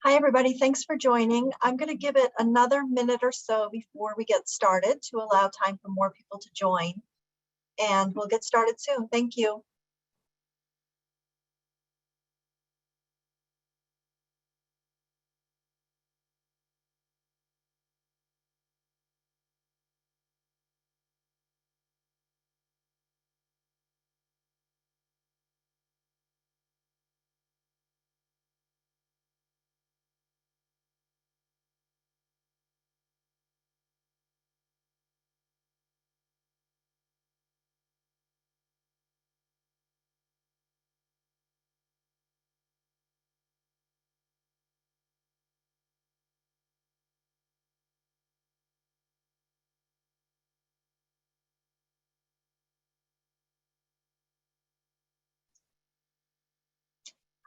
Hi, everybody. Thanks for joining. I'm going to give it another minute or so before we get started to allow time for more people to join. And we'll get started soon. Thank you.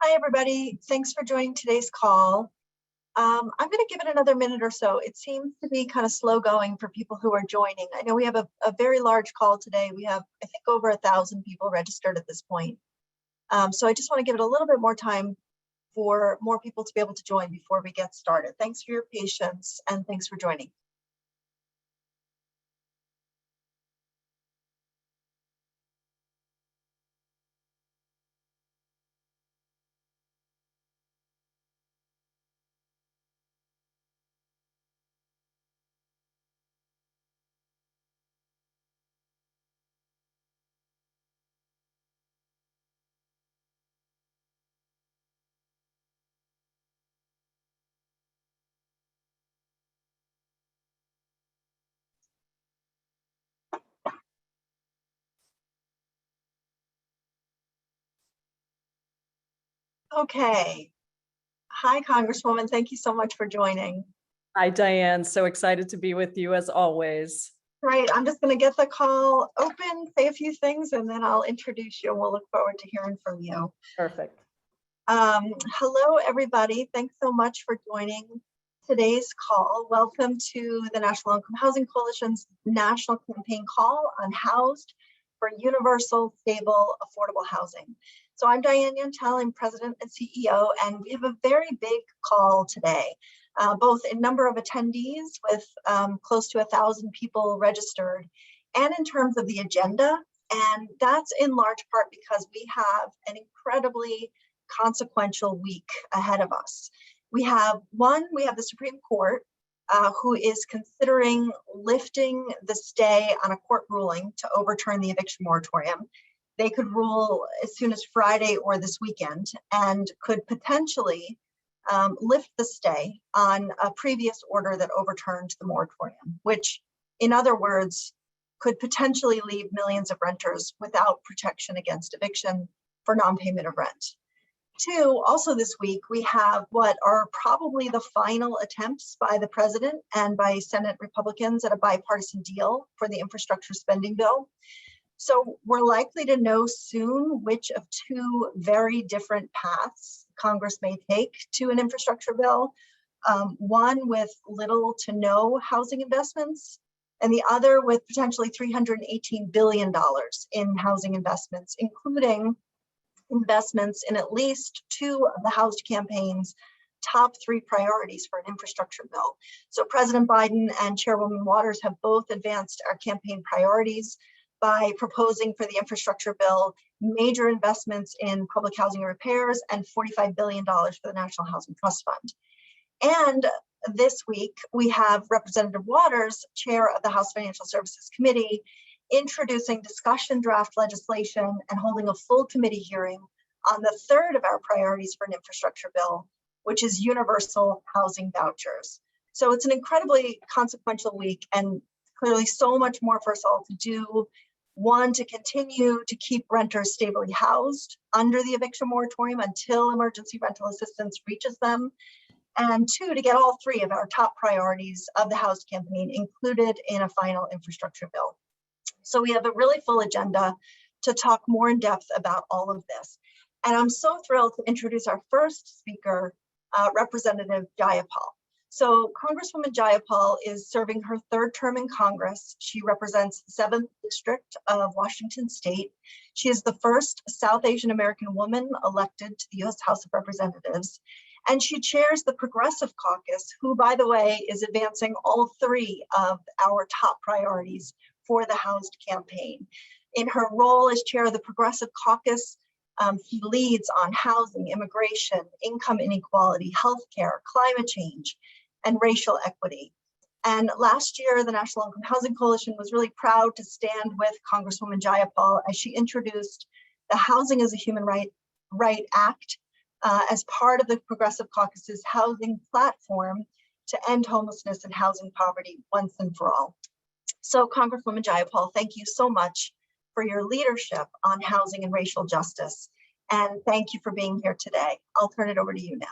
Hi, everybody. Thanks for joining today's call. I'm going to give it another minute or so. It seems to be kind of slow going for people who are joining. I know we have a very large call today. We have, I think, over 1,000 people registered at this point. So I just want to give it a little bit more time for more people to be able to join before we get started. Thanks for your patience and thanks for joining. Okay. Hi, Congresswoman. Thank you so much for joining. Hi, Diane. So excited to be with you as always. Right. I'm just going to get the call open, say a few things, and then I'll introduce you. We'll look forward to hearing from you. Perfect. Hello, everybody. Thanks so much for joining today's call. Welcome to the National Income Housing Coalition's national campaign call on HoUSed for universal, stable, affordable housing. So I'm Diane Yantel, I'm President and CEO, and we have a very big call today, both in number of attendees with close to 1,000 people registered, and in terms of the agenda. And that's in large part because we have an incredibly consequential week ahead of us. We have the Supreme Court, who is considering lifting the stay on a court ruling to overturn the eviction moratorium. They could rule as soon as Friday or this weekend and could potentially lift the stay on a previous order that overturned the moratorium, which, in other words, could potentially leave millions of renters without protection against eviction for non-payment of rent. Two, also this week, we have what are probably the final attempts by the president and by Senate Republicans at a bipartisan deal for the infrastructure spending bill. So we're likely to know soon which of two very different paths Congress may take to an infrastructure bill, one with little to no housing investments, and the other with potentially $318 billion in housing investments, including investments in at least two of the HoUSed campaign's top three priorities for an infrastructure bill. So President Biden and Chairwoman Waters have both advanced our campaign priorities by proposing for the infrastructure bill major investments in public housing and repairs and $45 billion for the National Housing Trust Fund. And this week, we have Representative Waters, chair of the House Financial Services Committee, introducing discussion draft legislation and holding a full committee hearing on the third of our priorities for an infrastructure bill, which is universal housing vouchers. So it's an incredibly consequential week and clearly so much more for us all to do. One, to continue to keep renters stably housed under the eviction moratorium until emergency rental assistance reaches them. And two, to get all three of our top priorities of the HoUSed campaign included in a final infrastructure bill. So we have a really full agenda to talk more in depth about all of this. And I'm so thrilled to introduce our first speaker, Representative Jayapal. So Congresswoman Jayapal is serving her third term in Congress. She represents the 7th District of Washington State. She is the first South Asian American woman elected to the U.S. House of Representatives. And she chairs the Progressive Caucus, who, by the way, is advancing all three of our top priorities for the HoUSed campaign. In her role as chair of the Progressive Caucus, she leads on housing, immigration, income inequality, healthcare, climate change, and racial equity. And last year, the National Income Housing Coalition was really proud to stand with Congresswoman Jayapal as she introduced the Housing as a Human Right Act as part of the Progressive Caucus's housing platform to end homelessness and housing poverty once and for all. So Congresswoman Jayapal, thank you so much for your leadership on housing and racial justice. And thank you for being here today. I'll turn it over to you now.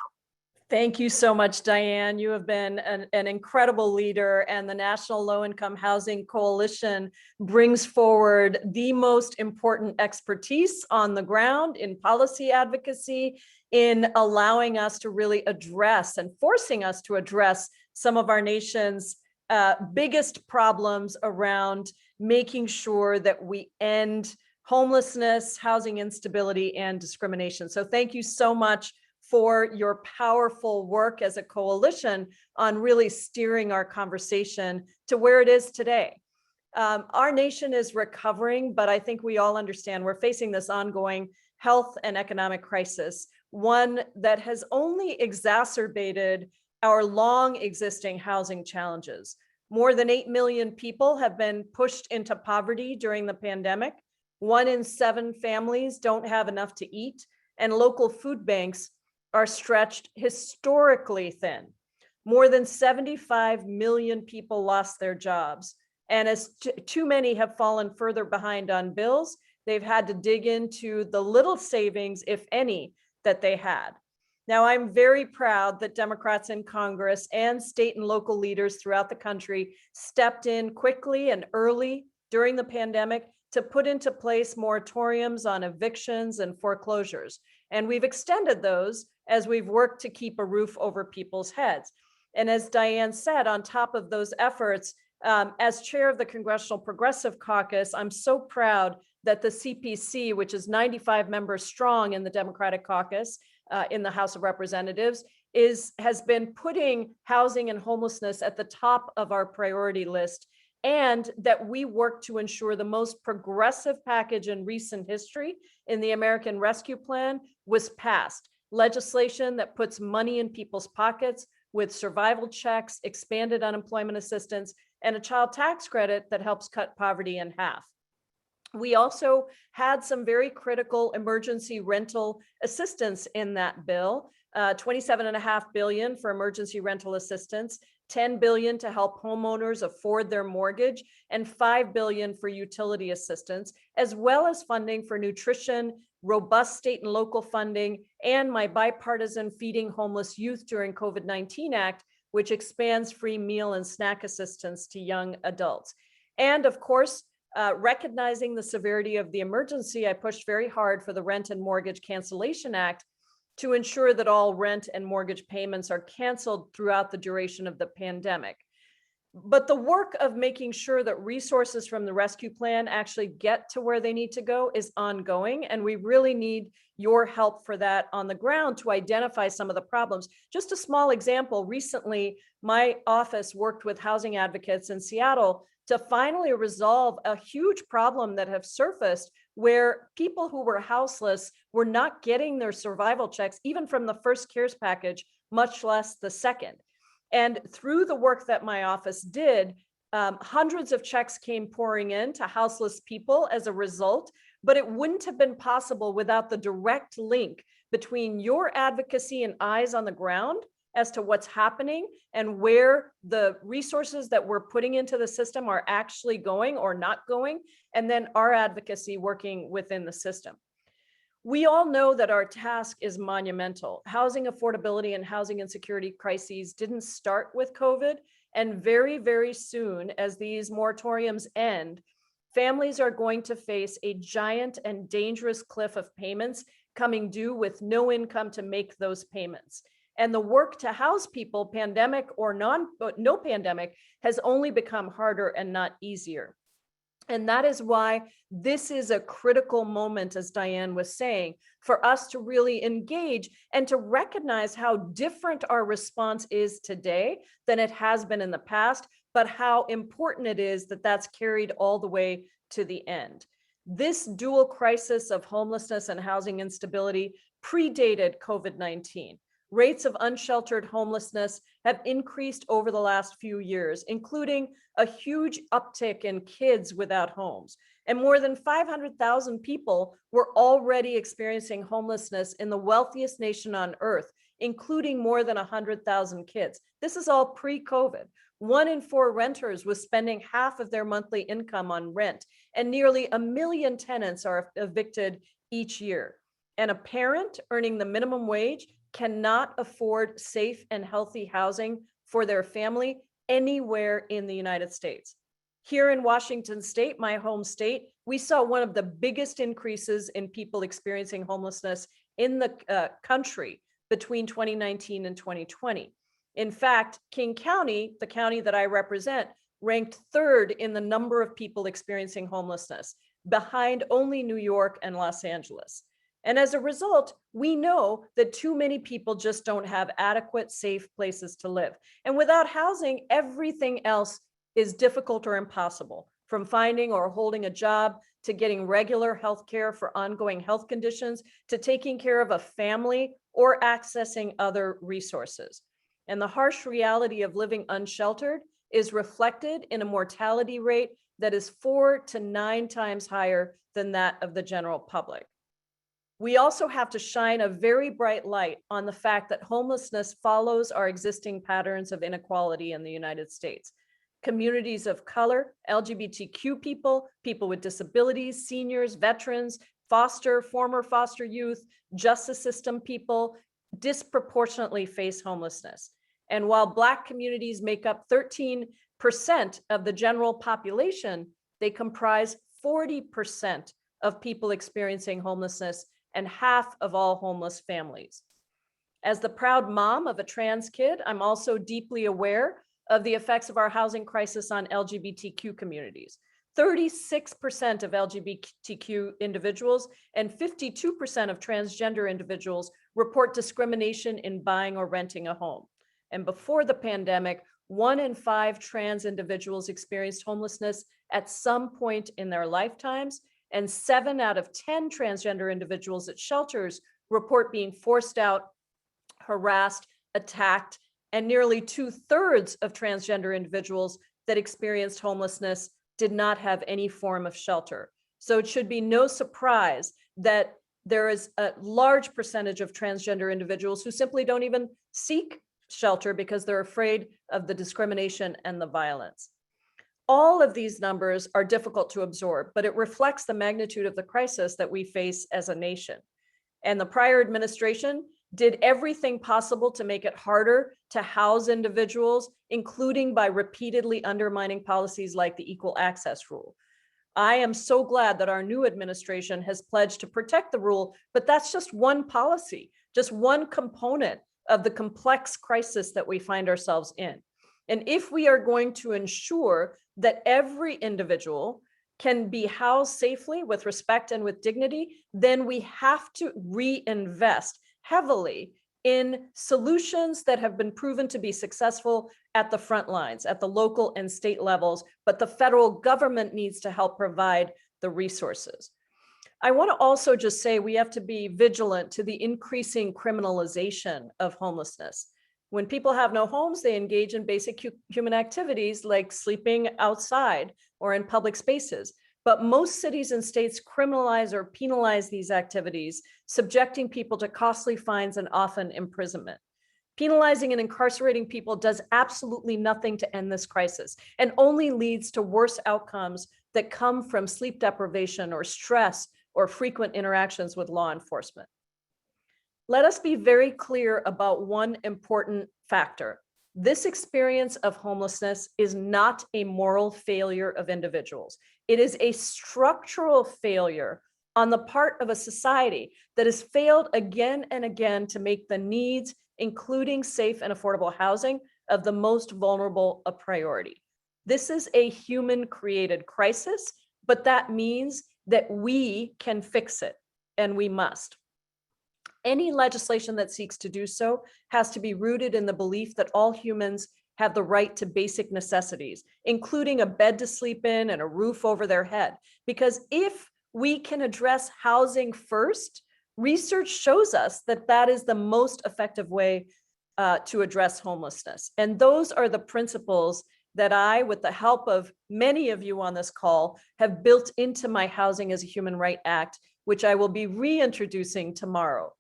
Thank you so much, Diane. You have been an incredible leader, and the National Low Income Housing Coalition brings forward the most important expertise on the ground in policy advocacy, in allowing us to really address and forcing us to address some of our nation's biggest problems around making sure that we end homelessness, housing instability, and discrimination. So thank you so much for your powerful work as a coalition on really steering our conversation to where it is today. Our nation is recovering, but I think we all understand we're facing this ongoing health and economic crisis, one that has only exacerbated our long existing housing challenges. More than 8 million people have been pushed into poverty during the pandemic. 1 in 7 families don't have enough to eat, and local food banks are stretched historically thin. More than 75 million people lost their jobs. And as too many have fallen further behind on bills, they've had to dig into the little savings, if any, that they had. Now, I'm very proud that Democrats in Congress and state and local leaders throughout the country stepped in quickly and early during the pandemic to put into place moratoriums on evictions and foreclosures. And we've extended those as we've worked to keep a roof over people's heads. And as Diane said, on top of those efforts, as chair of the Congressional Progressive Caucus, I'm so proud that the CPC, which is 95 members strong in the Democratic caucus in the House of Representatives, has been putting housing and homelessness at the top of our priority list, and that we work to ensure the most progressive package in recent history in the American Rescue Plan was passed. Legislation that puts money in people's pockets with survival checks, expanded unemployment assistance, and a child tax credit that helps cut poverty in half. We also had some very critical emergency rental assistance in that bill, $27.5 billion for emergency rental assistance, $10 billion to help homeowners afford their mortgage, and $5 billion for utility assistance, as well as funding for nutrition, robust state and local funding, and my bipartisan Feeding Homeless Youth During COVID-19 Act, which expands free meal and snack assistance to young adults. And of course, recognizing the severity of the emergency, I pushed very hard for the Rent and Mortgage Cancellation Act to ensure that all rent and mortgage payments are canceled throughout the duration of the pandemic. But the work of making sure that resources from the rescue plan actually get to where they need to go is ongoing, and we really need your help for that on the ground to identify some of the problems. Just a small example, recently, my office worked with housing advocates in Seattle to finally resolve a huge problem that have surfaced where people who were houseless were not getting their survival checks, even from the first CARES package, much less the second. And through the work that my office did, hundreds of checks came pouring in to houseless people as a result, but it wouldn't have been possible without the direct link between your advocacy and eyes on the ground as to what's happening and where the resources that we're putting into the system are actually going or not going, and then our advocacy working within the system. We all know that our task is monumental. Housing affordability and housing insecurity crises didn't start with COVID, and very, very soon, as these moratoriums end, families are going to face a giant and dangerous cliff of payments coming due with no income to make those payments. And the work to house people, pandemic or no pandemic, has only become harder and not easier. And that is why this is a critical moment, as Diane was saying, for us to really engage and to recognize how different our response is today than it has been in the past, but how important it is that that's carried all the way to the end. This dual crisis of homelessness and housing instability predated COVID-19. Rates of unsheltered homelessness have increased over the last few years, including a huge uptick in kids without homes. And more than 500,000 people were already experiencing homelessness in the wealthiest nation on earth, including more than 100,000 kids. This is all pre-COVID. 1 in 4 renters was spending half of their monthly income on rent, and nearly 1 million tenants are evicted each year. And a parent earning the minimum wage cannot afford safe and healthy housing for their family anywhere in the United States. Here in Washington State, my home state, we saw one of the biggest increases in people experiencing homelessness in the country between 2019 and 2020. In fact, King County, the county that I represent, ranked 3rd in the number of people experiencing homelessness, behind only New York and Los Angeles. And as a result, we know that too many people just don't have adequate, safe places to live. And without housing, everything else is difficult or impossible, from finding or holding a job, to getting regular health care for ongoing health conditions, to taking care of a family or accessing other resources. And the harsh reality of living unsheltered is reflected in a mortality rate that is 4 to 9 times higher than that of the general public. We also have to shine a very bright light on the fact that homelessness follows our existing patterns of inequality in the United States. Communities of color, LGBTQ people, people with disabilities, seniors, veterans, former foster youth, justice system people disproportionately face homelessness. And while Black communities make up 13% of the general population, they comprise 40% of people experiencing homelessness and half of all homeless families. As the proud mom of a trans kid, I'm also deeply aware of the effects of our housing crisis on LGBTQ communities. 36% of LGBTQ individuals and 52% of transgender individuals report discrimination in buying or renting a home. And before the pandemic, 1 in 5 trans individuals experienced homelessness at some point in their lifetimes, and 7 out of 10 transgender individuals at shelters report being forced out, harassed, attacked, and nearly 2/3 of transgender individuals that experienced homelessness did not have any form of shelter. So it should be no surprise that there is a large percentage of transgender individuals who simply don't even seek shelter because they're afraid of the discrimination and the violence. All of these numbers are difficult to absorb, but it reflects the magnitude of the crisis that we face as a nation. And the prior administration did everything possible to make it harder to house individuals, including by repeatedly undermining policies like the Equal Access Rule. I am so glad that our new administration has pledged to protect the rule, but that's just one policy, just one component of the complex crisis that we find ourselves in. And if we are going to ensure that every individual can be housed safely with respect and with dignity, then we have to reinvest heavily in solutions that have been proven to be successful at the front lines, at the local and state levels, but the federal government needs to help provide the resources. I want to also just say we have to be vigilant to the increasing criminalization of homelessness. When people have no homes, they engage in basic human activities like sleeping outside or in public spaces. But most cities and states criminalize or penalize these activities, subjecting people to costly fines and often imprisonment. Penalizing and incarcerating people does absolutely nothing to end this crisis and only leads to worse outcomes that come from sleep deprivation or stress or frequent interactions with law enforcement. Let us be very clear about one important factor. This experience of homelessness is not a moral failure of individuals. It is a structural failure on the part of a society that has failed again and again to make the needs, including safe and affordable housing, of the most vulnerable a priority. This is a human-created crisis but that means that we can fix it, and we must. Any legislation that seeks to do so has to be rooted in the belief that all humans have the right to basic necessities, including a bed to sleep in and a roof over their head. Because if we can address housing first, research shows us that that is the most effective way to address homelessness. And those are the principles that I, with the help of many of you on this call, have built into my Housing as a Human Right Act, which I will be reintroducing tomorrow.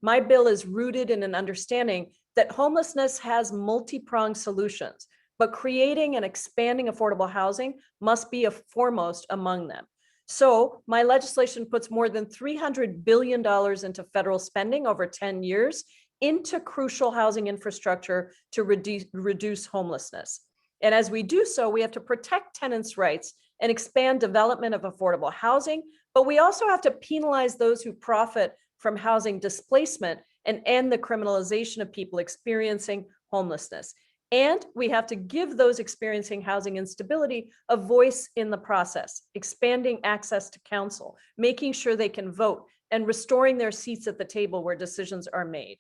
My bill is rooted in an understanding that homelessness has multi-pronged solutions, but creating and expanding affordable housing must be a foremost among them. So my legislation puts more than $300 billion into federal spending over 10 years into crucial housing infrastructure to reduce homelessness. And as we do so, we have to protect tenants' rights and expand development of affordable housing, but we also have to penalize those who profit from housing displacement and end the criminalization of people experiencing homelessness. And we have to give those experiencing housing instability a voice in the process, expanding access to counsel, making sure they can vote, and restoring their seats at the table where decisions are made.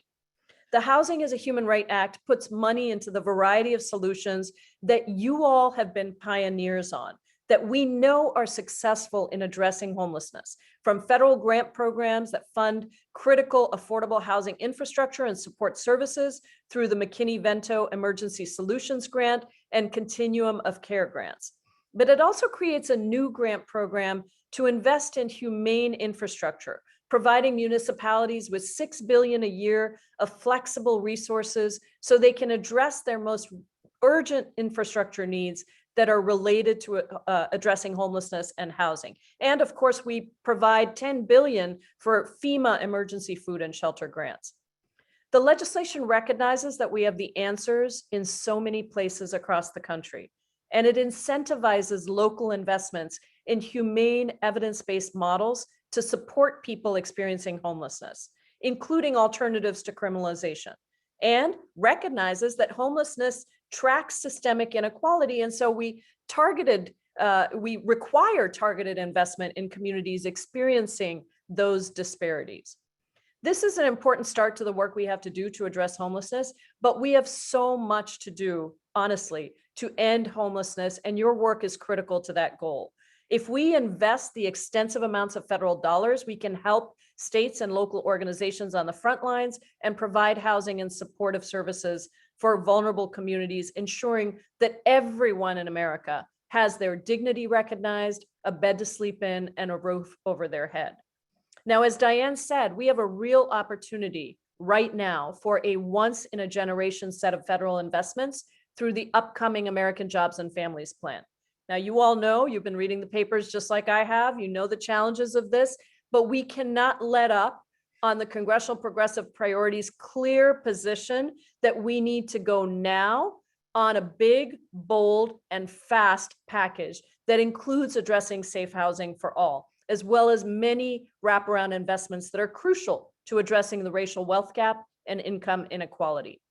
The Housing as a Human Right Act puts money into the variety of solutions that you all have been pioneers on, that we know are successful in addressing homelessness, from federal grant programs that fund critical affordable housing infrastructure and support services through the McKinney-Vento Emergency Solutions Grant and Continuum of Care grants. But it also creates a new grant program to invest in humane infrastructure, providing municipalities with $6 billion a year of flexible resources so they can address their most urgent infrastructure needs that are related to addressing homelessness and housing. And of course, we provide $10 billion for FEMA emergency food and shelter grants. The legislation recognizes that we have the answers in so many places across the country, and it incentivizes local investments in humane evidence-based models to support people experiencing homelessness, including alternatives to criminalization, and recognizes that homelessness tracks systemic inequality. And so we require targeted investment in communities experiencing those disparities. This is an important start to the work we have to do to address homelessness, but we have so much to do, honestly, to end homelessness, and your work is critical to that goal. If we invest the extensive amounts of federal dollars, we can help states and local organizations on the front lines and provide housing and supportive services for vulnerable communities, ensuring that everyone in America has their dignity recognized, a bed to sleep in, and a roof over their head. Now, as Diane said, we have a real opportunity right now for a once-in-a-generation set of federal investments through the upcoming American Jobs and Families Plan. Now, you all know, you've been reading the papers just like I have, you know the challenges of this, but we cannot let up on the Congressional Progressive Priorities' clear position that we need to go now on a big, bold, and fast package that includes addressing safe housing for all, as well as many wraparound investments that are crucial to addressing the racial wealth gap and income inequality.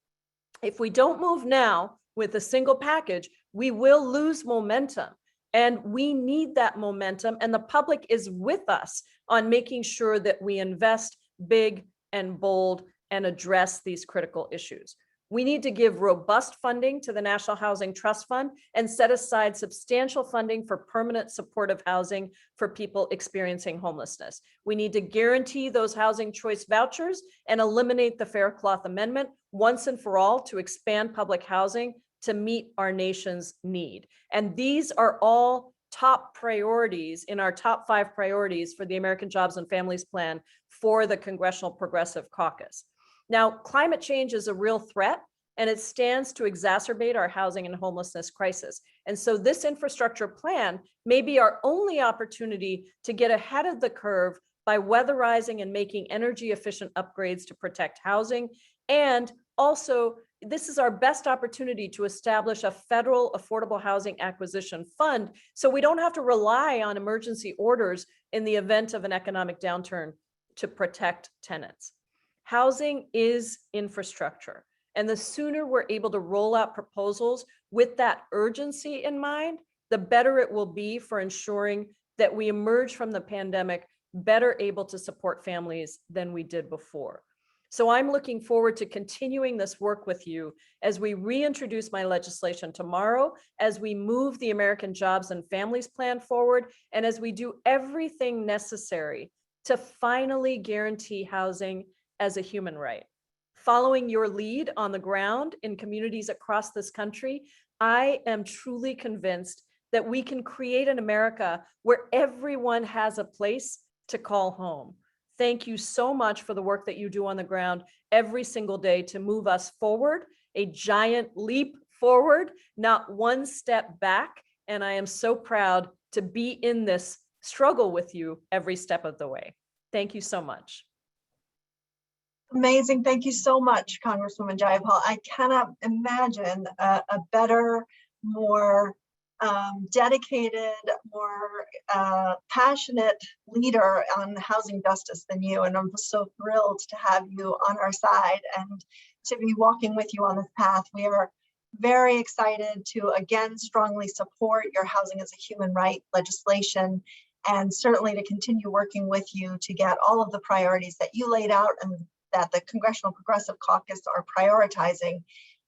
If we don't move now with a single package, we will lose momentum. And we need that momentum, and the public is with us on making sure that we invest big and bold and address these critical issues. We need to give robust funding to the National Housing Trust Fund and set aside substantial funding for permanent supportive housing for people experiencing homelessness. We need to guarantee those housing choice vouchers and eliminate the Fair Cloth Amendment once and for all to expand public housing to meet our nation's need. And these are all top priorities in our top 5 priorities for the American Jobs and Families Plan for the Congressional Progressive Caucus. Now, climate change is a real threat, and it stands to exacerbate our housing and homelessness crisis. And so this infrastructure plan may be our only opportunity to get ahead of the curve by weatherizing and making energy efficient upgrades to protect housing. And also, this is our best opportunity to establish a federal affordable housing acquisition fund so we don't have to rely on emergency orders in the event of an economic downturn to protect tenants. Housing is infrastructure, and the sooner we're able to roll out proposals with that urgency in mind, the better it will be for ensuring that we emerge from the pandemic better able to support families than we did before. So I'm looking forward to continuing this work with you as we reintroduce my legislation tomorrow, as we move the American Jobs and Families Plan forward, and as we do everything necessary to finally guarantee housing as a human right. Following your lead on the ground in communities across this country, I am truly convinced that we can create an America where everyone has a place to call home. Thank you so much for the work that you do on the ground every single day to move us forward, a giant leap forward, not one step back. And I am so proud to be in this struggle with you every step of the way. Thank you so much. Amazing. Thank you so much, Congresswoman Jayapal. I cannot imagine a better, more dedicated, more passionate leader on housing justice than you. And I'm just so thrilled to have you on our side and to be walking with you on this path. We are very excited to again strongly support your housing as a human right legislation, and certainly to continue working with you to get all of the priorities that you laid out and that the Congressional Progressive Caucus are prioritizing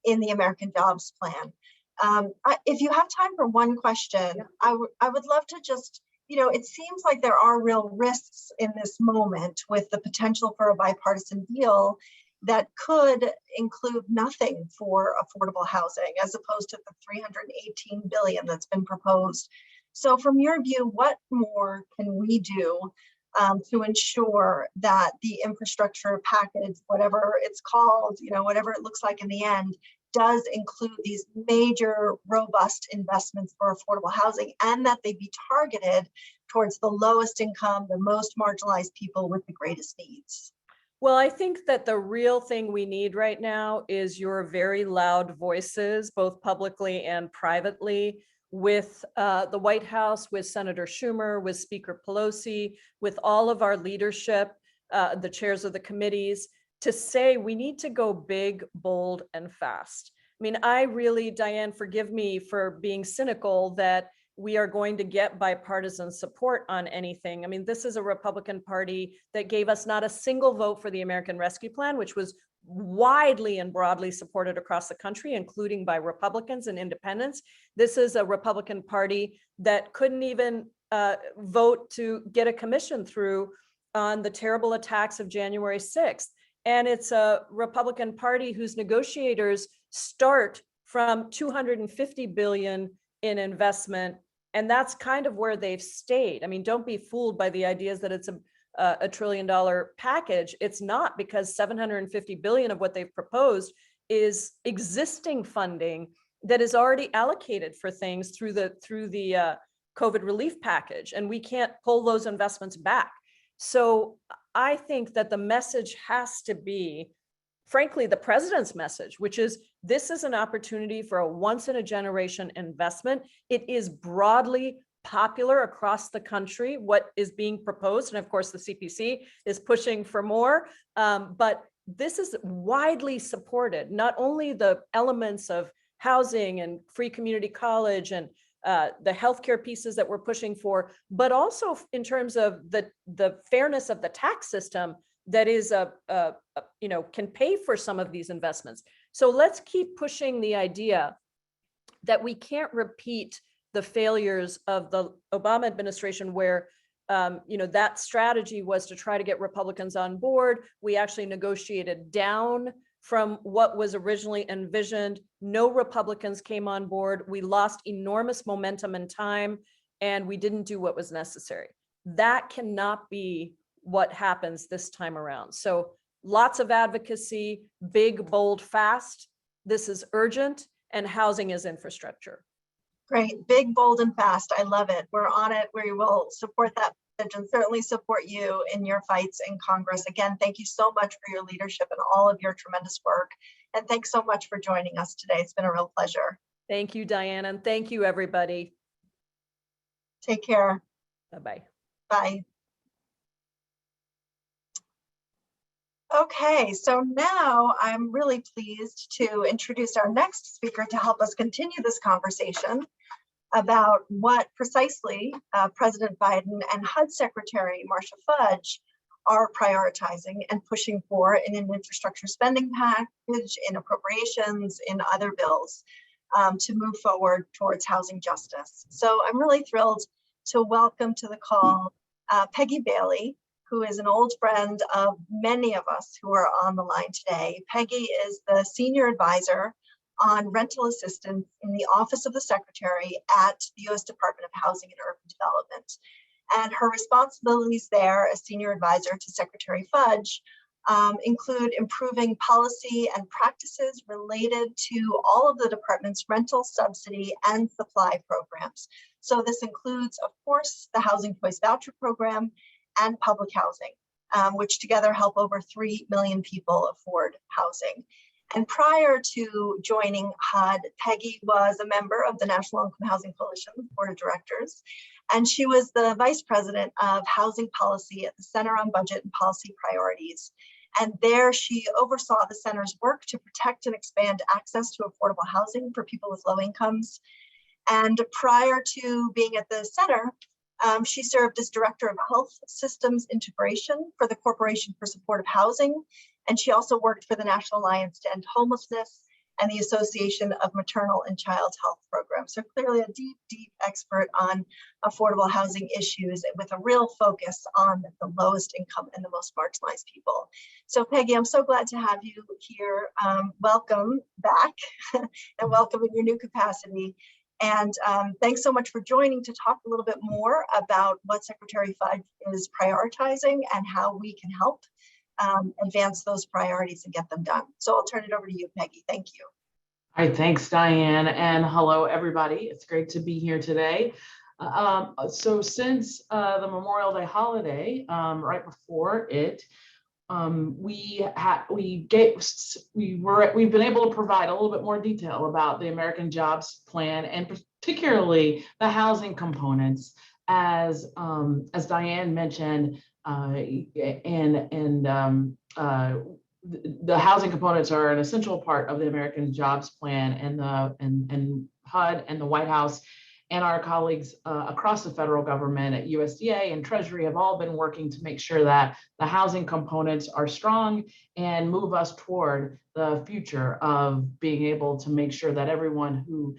in the American Jobs Plan. If you have time for one question, I would love to just, it seems like there are real risks in this moment with the potential for a bipartisan deal that could include nothing for affordable housing as opposed to the $318 billion that's been proposed. So from your view, what more can we do to ensure that the infrastructure package, whatever it's called, whatever it looks like in the end, does include these major, robust investments for affordable housing, and that they be targeted towards the lowest income, the most marginalized people with the greatest needs? Well, I think that the real thing we need right now is your very loud voices, both publicly and privately, with the White House, with Senator Schumer, with Speaker Pelosi, with all of our leadership, the chairs of the committees, to say we need to go big, bold, and fast. I mean, I really, Diane, forgive me for being cynical that we are going to get bipartisan support on anything. I mean, this is a Republican Party that gave us not a single vote for the American Rescue Plan, which was widely and broadly supported across the country, including by Republicans and independents. This is a Republican Party that couldn't even vote to get a commission through on the terrible attacks of January 6th. And it's a Republican Party whose negotiators start from $250 billion in investment. And that's kind of where they've stayed. I mean, don't be fooled by the ideas that it's a $1 trillion package. It's not, because $750 billion of what they've proposed is existing funding that is already allocated for things through the COVID relief package. And we can't pull those investments back. So I think that the message has to be, frankly, the president's message, which is this is an opportunity for a once in a generation investment. It is broadly popular across the country, what is being proposed. And of course, the CPC is pushing for more, but this is widely supported, not only the elements of housing and free community college and the healthcare pieces that we're pushing for, but also in terms of the fairness of the tax system that is can pay for some of these investments. So let's keep pushing the idea that we can't repeat the failures of the Obama administration, where that strategy was to try to get Republicans on board. We actually negotiated down from what was originally envisioned. No Republicans came on board. We lost enormous momentum and time, and we didn't do what was necessary. That cannot be what happens this time around. So lots of advocacy, big, bold, fast. This is urgent, and housing is infrastructure. Great, big, bold, and fast. I love it. We're on it. We will support that message and certainly support you in your fights in Congress. Again, thank you so much for your leadership and all of your tremendous work. And thanks so much for joining us today. It's been a real pleasure. Thank you, Diane, and thank you, everybody. Take care. Bye-bye. Bye. Okay, so now I'm really pleased to introduce our next speaker to help us continue this conversation. about what precisely President Biden and HUD Secretary Marcia Fudge are prioritizing and pushing for in an infrastructure spending package, in appropriations, in other bills to move forward towards housing justice. So I'm really thrilled to welcome to the call Peggy Bailey, who is an old friend of many of us who are on the line today. Peggy is the Senior Advisor on Rental Assistance in the Office of the Secretary at the U.S. Department of Housing and Urban Development. And her responsibilities there as Senior Advisor to Secretary Fudge include improving policy and practices related to all of the department's rental, subsidy, and supply programs. So this includes, of course, the Housing Choice Voucher Program and public housing, which together help over 3 million people afford housing. And prior to joining HUD, Peggy was a member of the National Low-Income Housing Coalition Board of Directors, and she was the Vice President of Housing Policy at the Center on Budget and Policy Priorities. And there she oversaw the center's work to protect and expand access to affordable housing for people with low incomes. And prior to being at the center, she served as Director of Health Systems Integration for the Corporation for Supportive Housing. And she also worked for the National Alliance to End Homelessness and the Association of Maternal and Child Health Programs. So clearly a deep, deep expert on affordable housing issues with a real focus on the lowest income and the most marginalized people. So Peggy, I'm so glad to have you here. Welcome back and welcome in your new capacity. And thanks so much for joining to talk a little bit more about what Secretary Fudge is prioritizing and how we can help advance those priorities and get them done. So I'll turn it over to you, Peggy. Thank you. All right, thanks, Diane, and hello, everybody. It's great to be here today. So since the Memorial Day holiday, right before it, we've been able to provide a little bit more detail about the American Jobs Plan and particularly the housing components, as Diane mentioned. The housing components are an essential part of the American Jobs Plan, and HUD and the White House and our colleagues across the federal government at USDA and Treasury have all been working to make sure that the housing components are strong and move us toward the future of being able to make sure that everyone who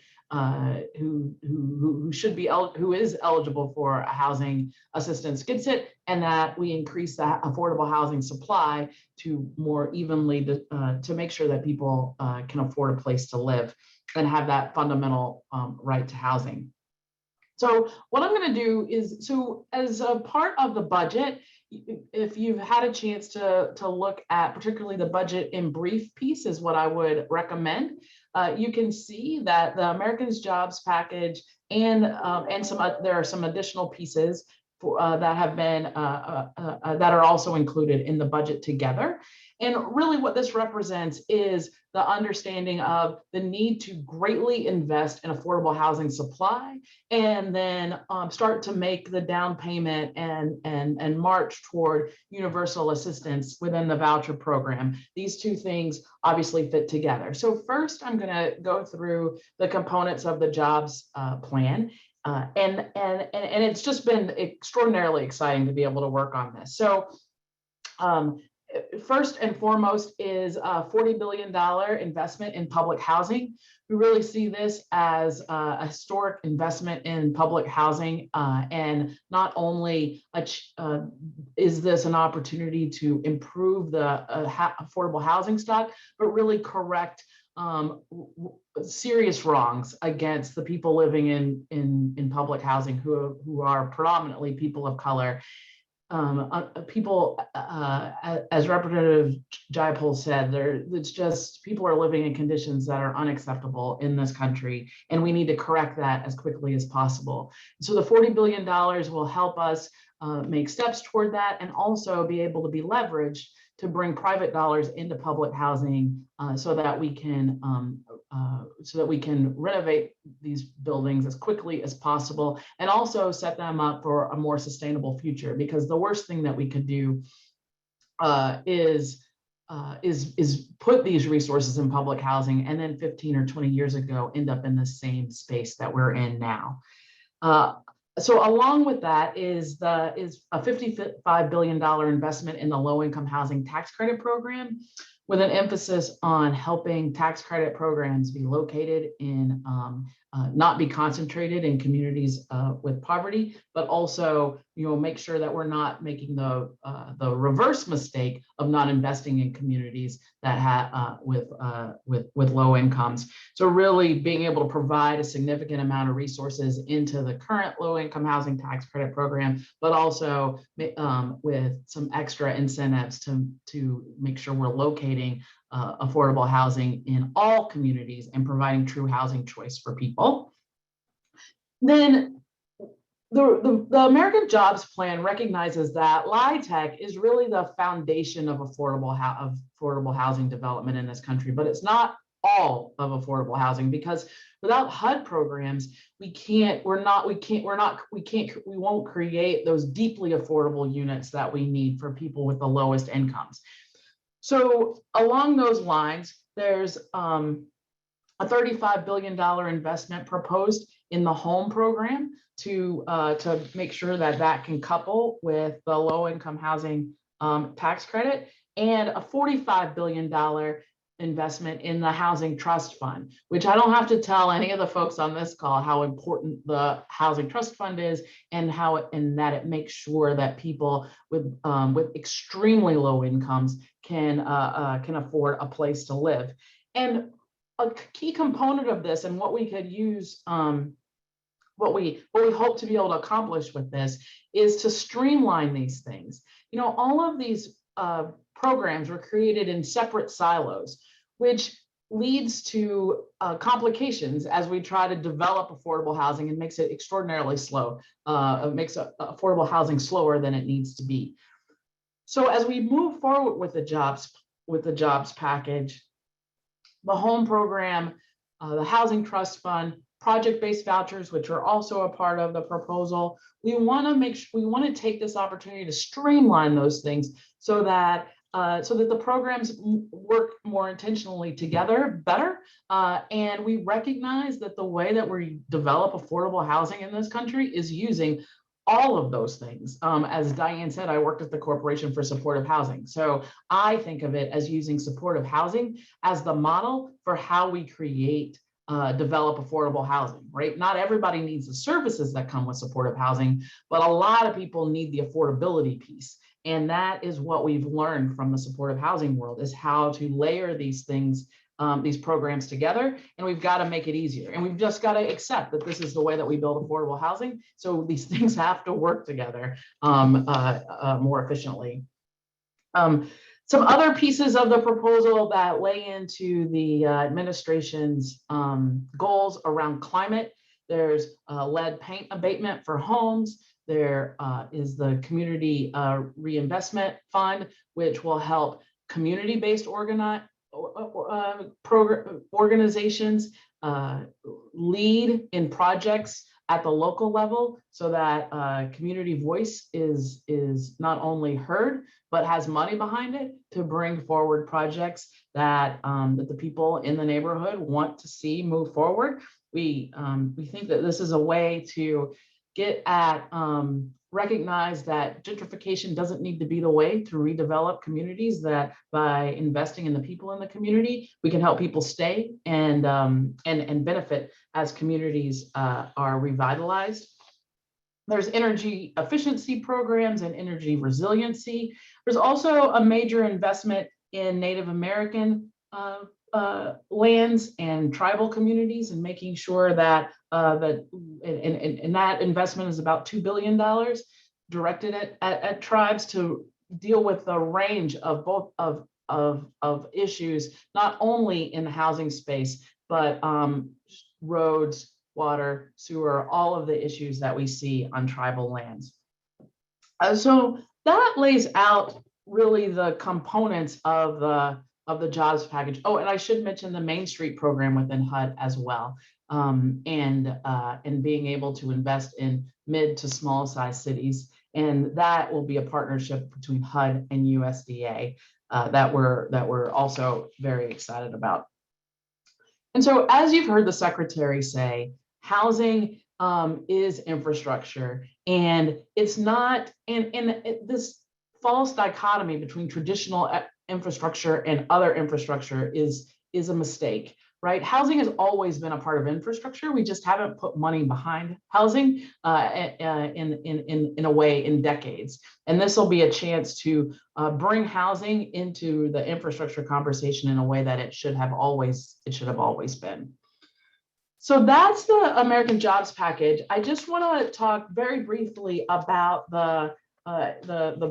is eligible for housing assistance gets it, and that we increase the affordable housing supply to more evenly to make sure that people can afford a place to live and have that fundamental right to housing. So what I'm going to do is, so as a part of the budget, if you've had a chance to look at particularly the budget in brief piece is what I would recommend. You can see that the Americans Jobs Package and there are some additional pieces that have been that are also included in the budget together. And really what this represents is the understanding of the need to greatly invest in affordable housing supply, and then start to make the down payment and march toward universal assistance within the voucher program. These two things obviously fit together. So first, I'm going to go through the components of the jobs plan. And it's just been extraordinarily exciting to be able to work on this. So first and foremost is a $40 billion investment in public housing. We really see this as a historic investment in public housing, and not only is this an opportunity to improve the affordable housing stock, but really correct serious wrongs against the people living in public housing who are predominantly people of color. As Representative Jayapal said, it's just people are living in conditions that are unacceptable in this country, and we need to correct that as quickly as possible. So the $40 billion will help us make steps toward that, and also be able to be leveraged to bring private dollars into public housing so that we can renovate these buildings as quickly as possible, and also set them up for a more sustainable future. Because the worst thing that we could do is is put these resources in public housing, and then 15 or 20 years ago end up in the same space that we're in now. So along with that is a $55 billion investment in the low-income housing tax credit program, with an emphasis on helping tax credit programs be located in, not be concentrated in communities with poverty, but also, make sure that we're not making the reverse mistake of not investing in communities that have with low incomes. So really being able to provide a significant amount of resources into the current low-income housing tax credit program, but also with some extra incentives to make sure we're locating affordable housing in all communities and providing true housing choice for people. Then the American Jobs Plan recognizes that LIHTC is really the foundation of affordable housing development in this country, but it's not all of affordable housing, because without HUD programs, we won't create those deeply affordable units that we need for people with the lowest incomes. So along those lines, there's a $35 billion investment proposed in the HOME program to make sure that can couple with the low-income housing tax credit, and a $45 billion investment in the Housing Trust Fund, which I don't have to tell any of the folks on this call how important the Housing Trust Fund is, and that it makes sure that people with extremely low incomes can afford a place to live. And a key component of this, and what we could use, what we hope to be able to accomplish with this, is to streamline these things. All of these programs were created in separate silos, which leads to complications as we try to develop affordable housing, and makes it extraordinarily slow. It makes affordable housing slower than it needs to be. So as we move forward with the jobs package, the HOME program, the Housing Trust Fund, project-based vouchers, which are also a part of the proposal, we want to take this opportunity to streamline those things so that the programs work more intentionally together better. And we recognize that the way that we develop affordable housing in this country is using all of those things. As Diane said, I worked at the Corporation for Supportive Housing. So I think of it as using supportive housing as the model for how we develop affordable housing, right? Not everybody needs the services that come with supportive housing, but a lot of people need the affordability piece. And that is what we've learned from the supportive housing world, is how to layer these things, these programs together, and we've got to make it easier. And we've just got to accept that this is the way that we build affordable housing. So these things have to work together more efficiently. Some other pieces of the proposal that lay into the administration's goals around climate: there's lead paint abatement for homes. There is the Community Reinvestment Fund, which will help community-based organizations lead in projects at the local level, so that community voice is not only heard, but has money behind it to bring forward projects that the people in the neighborhood want to see move forward. We think that this is a way to get at recognize that gentrification doesn't need to be the way to redevelop communities, that by investing in the people in the community, we can help people stay and benefit as communities are revitalized. There's energy efficiency programs and energy resiliency. There's also a major investment in Native American lands and tribal communities, and making sure that that investment is about $2 billion directed at tribes to deal with the range of both of issues, not only in the housing space, but roads, water, sewer, all of the issues that we see on tribal lands. So that lays out really the components of the jobs package. Oh, and I should mention the Main Street program within HUD as well, and being able to invest in mid to small size cities. And that will be a partnership between HUD and USDA. that we're also very excited about. And so, as you've heard the secretary say, housing is infrastructure, and it's not. This false dichotomy between traditional infrastructure and other infrastructure is a mistake, right? Housing has always been a part of infrastructure. We just haven't put money behind housing in a way in decades. And this will be a chance to bring housing into the infrastructure conversation in a way that it should have always been. So that's the American Jobs Package. I just want to talk very briefly about the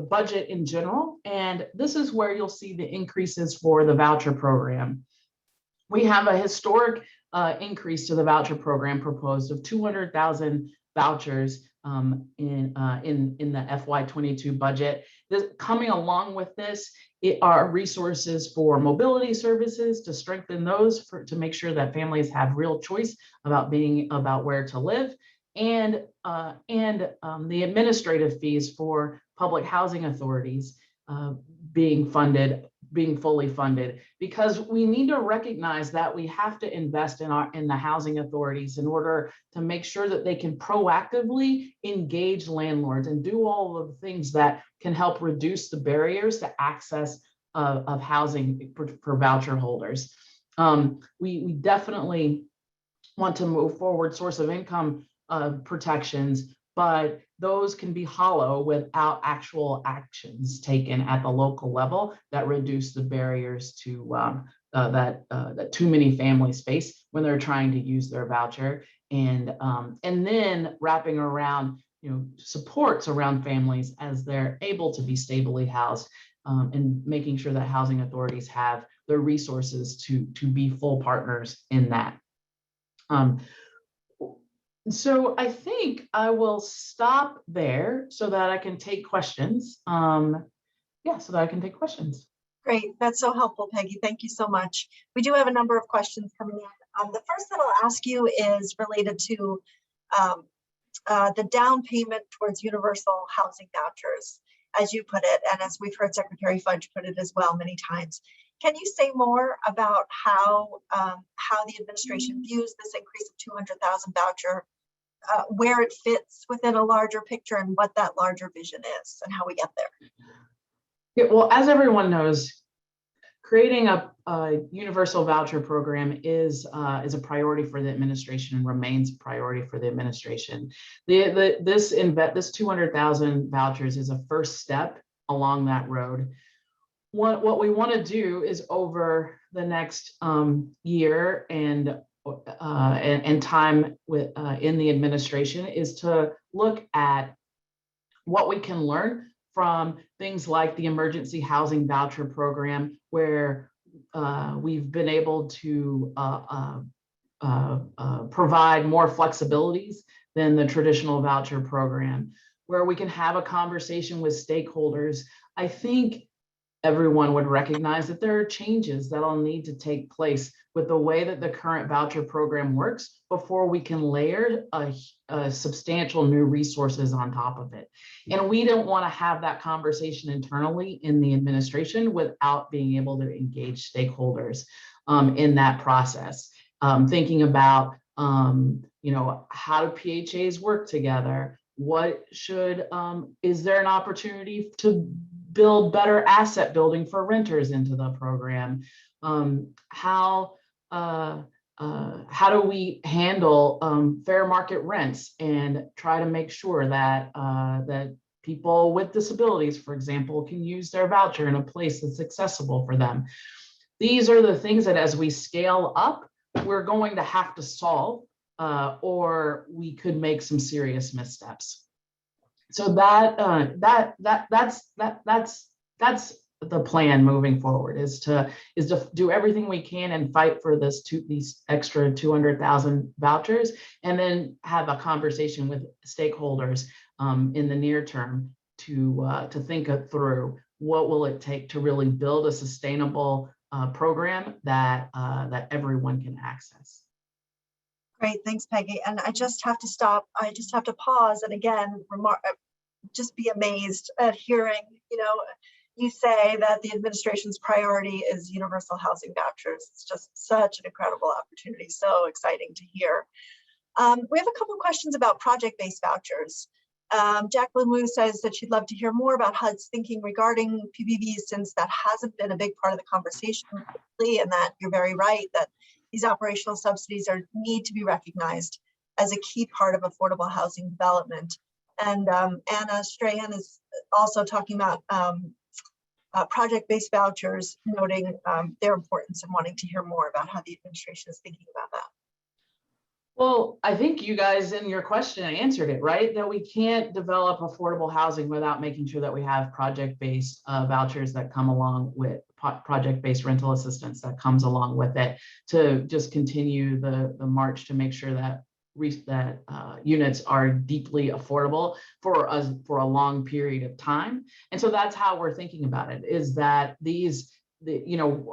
budget in general, and this is where you'll see the increases for the voucher program. We have a historic increase to the voucher program proposed of 200,000 vouchers in the FY22 budget. Coming along with this are resources for mobility services to strengthen those, to make sure that families have real choice about where to live, and the administrative fees for public housing authorities being fully funded, because we need to recognize that we have to invest in the housing authorities in order to make sure that they can proactively engage landlords and do all of the things that can help reduce the barriers to access of housing for voucher holders. We definitely want to move forward source of income protections, but those can be hollow without actual actions taken at the local level that reduce the barriers to that too many families face when they're trying to use their voucher, and then wrapping around supports around families as they're able to be stably housed, and making sure that housing authorities have the resources to be full partners in that. So I think I will stop there so that I can take questions. Great, that's so helpful, Peggy. Thank you so much. We do have a number of questions coming in. The first that I'll ask you is related to the down payment towards universal housing vouchers, as you put it, and as we've heard Secretary Fudge put it as well many times. Can you say more about how the administration views this increase of 200,000 voucher, where it fits within a larger picture, and what that larger vision is, and how we get there? Yeah, well, as everyone knows, creating a universal voucher program is a priority for the administration and remains a priority for the administration. This 200,000 vouchers is a first step along that road. What we want to do is, over the next year and time in the administration, is to look at what we can learn from things like the emergency housing voucher program, where we've been able to provide more flexibilities than the traditional voucher program, where we can have a conversation with stakeholders. I think everyone would recognize that there are changes that'll need to take place with the way that the current voucher program works before we can layer a substantial new resources on top of it. And we don't want to have that conversation internally in the administration without being able to engage stakeholders in that process. Thinking about, how do PHAs work together? Is there an opportunity to build better asset building for renters into the program? How do we handle fair market rents and try to make sure that that people with disabilities, for example, can use their voucher in a place that's accessible for them? These are the things that, as we scale up, we're going to have to solve, or we could make some serious missteps. So that's the plan moving forward, is to do everything we can and fight for these extra 200,000 vouchers, and then have a conversation with stakeholders in the near term to think through what will it take to really build a sustainable program that everyone can access. Great, thanks, Peggy. And I just have to stop. I just have to pause and again just be amazed at hearing, you say that the administration's priority is universal housing vouchers. It's just such an incredible opportunity. So exciting to hear. We have a couple of questions about project-based vouchers. Jacqueline Wu says that she'd love to hear more about HUD's thinking regarding PBVs, since that hasn't been a big part of the conversation lately, and that you're very right that these operational subsidies need to be recognized as a key part of affordable housing development. And Anna Strahan is also talking about project-based vouchers, noting their importance and wanting to hear more about how the administration is thinking about that. Well, I think you guys in your question answered it, right? That we can't develop affordable housing without making sure that we have project-based vouchers that come along with project-based rental assistance that comes along with it, to just continue the march to make sure that units are deeply affordable for us for a long period of time. And so that's how we're thinking about it, is that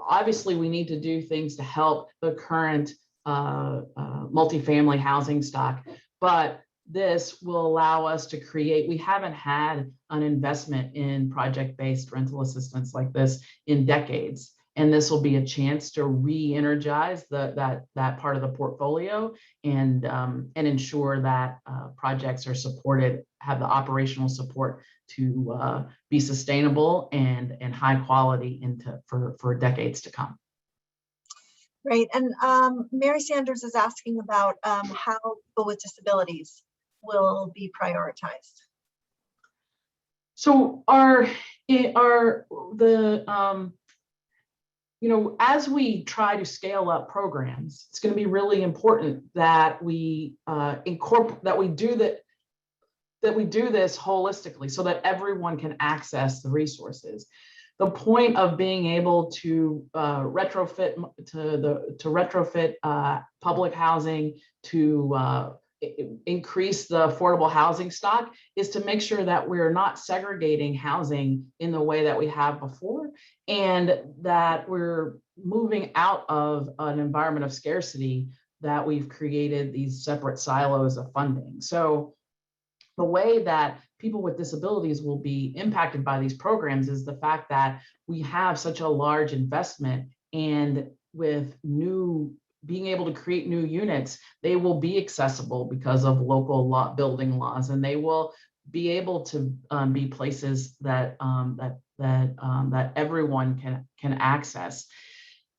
obviously we need to do things to help the current multifamily housing stock, but this will allow us to create, we haven't had an investment in project-based rental assistance like this in decades. And this will be a chance to re-energize that part of the portfolio and ensure that projects are supported, have the operational support to be sustainable and high quality for decades to come. Great. And Mary Sanders is asking about how people with disabilities will be prioritized. So as we try to scale up programs, it's going to be really important that we do this holistically so that everyone can access the resources. The point of being able to retrofit public housing to increase the affordable housing stock is to make sure that we're not segregating housing in the way that we have before, and that we're moving out of an environment of scarcity that we've created these separate silos of funding. So the way that people with disabilities will be impacted by these programs is the fact that we have such a large investment, and with being able to create new units, they will be accessible because of local building laws, and they will be able to be places that everyone can access.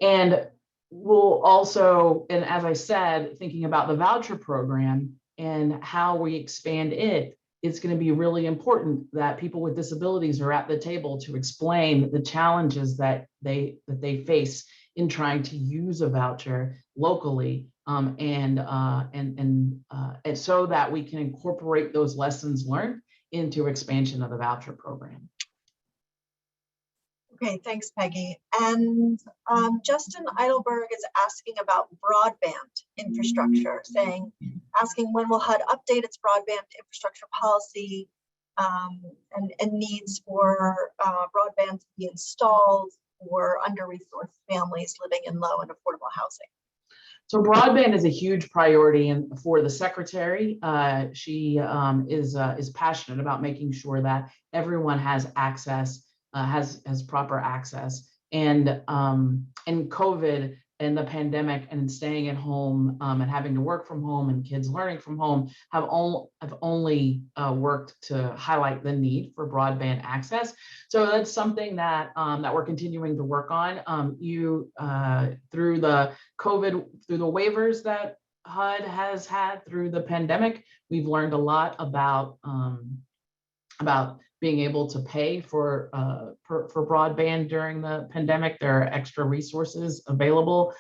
And we'll also, and as I said, thinking about the voucher program and how we expand it, it's going to be really important that people with disabilities are at the table to explain the challenges that they face in trying to use a voucher locally, and so that we can incorporate those lessons learned into expansion of the voucher program. Okay, thanks, Peggy. And Justin Eidelberg is asking about broadband infrastructure, asking when will HUD update its broadband infrastructure policy, and needs for broadband to be installed for under-resourced families living in low and affordable housing. So broadband is a huge priority for the secretary. She is passionate about making sure that everyone has access, has proper access. And COVID and the pandemic and staying at home and having to work from home and kids learning from home have only worked to highlight the need for broadband access. So that's something that we're continuing to work on. Through the COVID, through the waivers that HUD has had through the pandemic, we've learned a lot about being able to pay for broadband during the pandemic. There are extra resources available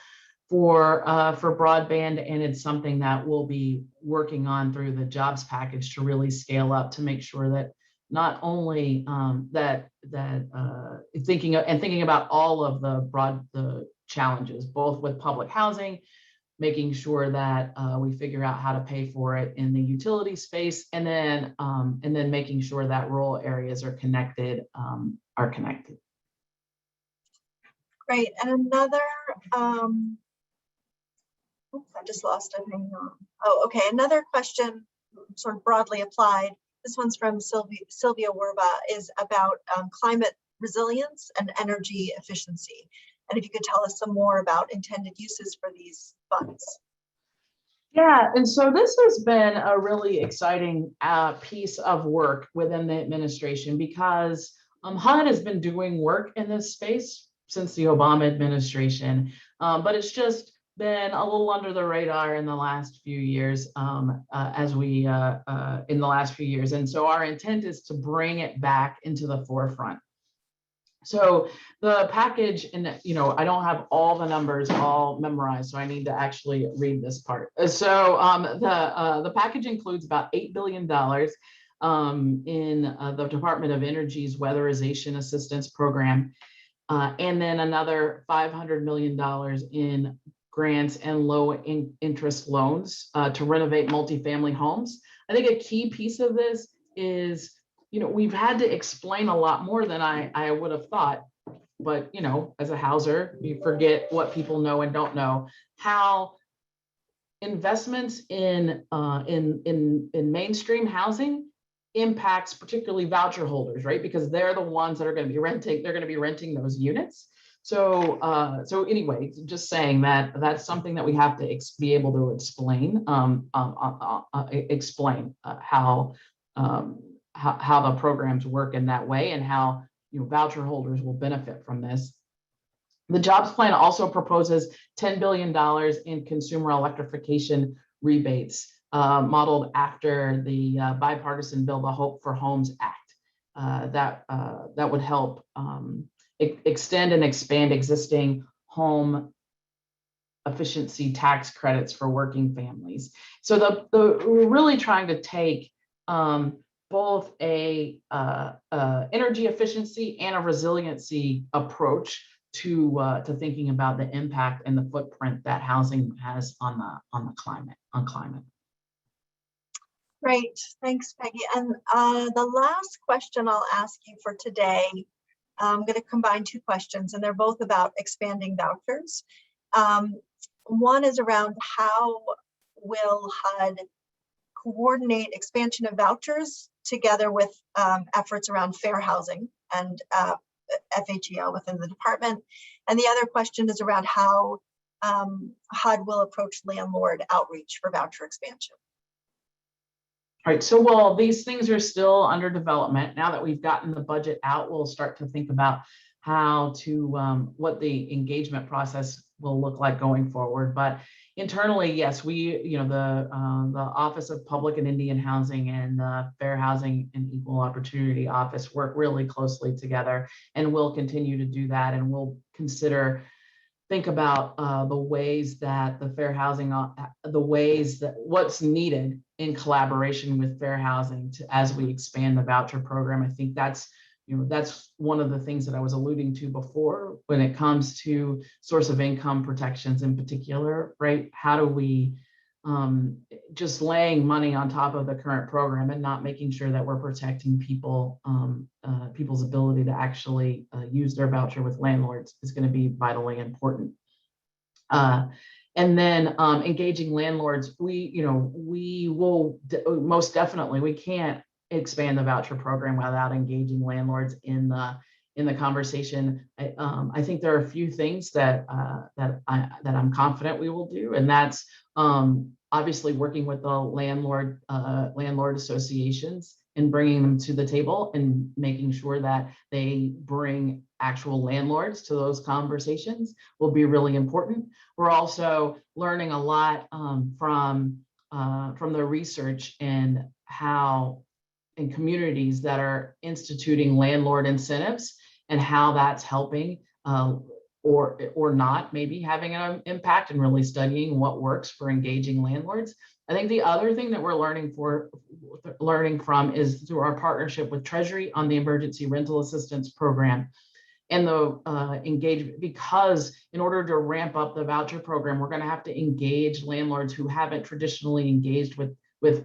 for broadband, and it's something that we'll be working on through the jobs package to really scale up to make sure that not only thinking about all of the challenges, both with public housing, making sure that we figure out how to pay for it in the utility space, and then making sure that rural areas are connected. Great. And another, oops, I just lost it. Hang on. Oh, okay. Another question, sort of broadly applied. This one's from Sylvia Werba, is about climate resilience and energy efficiency. And if you could tell us some more about intended uses for these funds. Yeah, and so this has been a really exciting piece of work within the administration because HUD has been doing work in this space since the Obama administration, but it's just been a little under the radar in the last few years, in the last few years. And so our intent is to bring it back into the forefront. So the package, and I don't have all the numbers all memorized, so I need to actually read this part. So the package includes about $8 billion in the Department of Energy's Weatherization Assistance Program, and then another $500 million in grants and low interest loans to renovate multifamily homes. I think a key piece of this is, we've had to explain a lot more than I would have thought, but as a houser, you forget what people know and don't know, how investments in mainstream housing impacts particularly voucher holders, right? Because they're the ones that are going to be renting those units. So anyway, just saying that that's something that we have to be able to explain, how the programs work in that way, and how voucher holders will benefit from this. The jobs plan also proposes $10 billion in consumer electrification rebates, modeled after the bipartisan bill, the Hope for Homes Act, that would help extend and expand existing home efficiency tax credits for working families. So we're really trying to take both a energy efficiency and a resiliency approach to thinking about the impact and the footprint that housing has on climate. Great, thanks, Peggy. And the last question I'll ask you for today, I'm going to combine two questions, and they're both about expanding vouchers. One is around how will HUD coordinate expansion of vouchers together with efforts around fair housing and FHEL within the department. And the other question is around how HUD will approach landlord outreach for voucher expansion. All right, so while these things are still under development, now that we've gotten the budget out, we'll start to think about how to, what the engagement process will look like going forward. But internally, yes, we, the Office of Public and Indian Housing and the Fair Housing and Equal Opportunity Office work really closely together, and we'll continue to do that. And we'll think about the ways that the fair housing, what's needed in collaboration with fair housing as we expand the voucher program. I think that's one of the things that I was alluding to before when it comes to source of income protections in particular, right? How do we just laying money on top of the current program and not making sure that we're protecting people's ability to actually use their voucher with landlords is going to be vitally important. And then engaging landlords, we will most definitely, we can't expand the voucher program without engaging landlords in the conversation. I think there are a few things that I'm confident we will do, and that's obviously working with the landlord associations and bringing them to the table and making sure that they bring actual landlords to those conversations will be really important. We're also learning a lot from the research and how in communities that are instituting landlord incentives and how that's helping or not maybe having an impact, and really studying what works for engaging landlords. I think the other thing that we're learning from is through our partnership with Treasury on the Emergency Rental Assistance Program and the engagement, because in order to ramp up the voucher program, we're going to have to engage landlords who haven't traditionally engaged with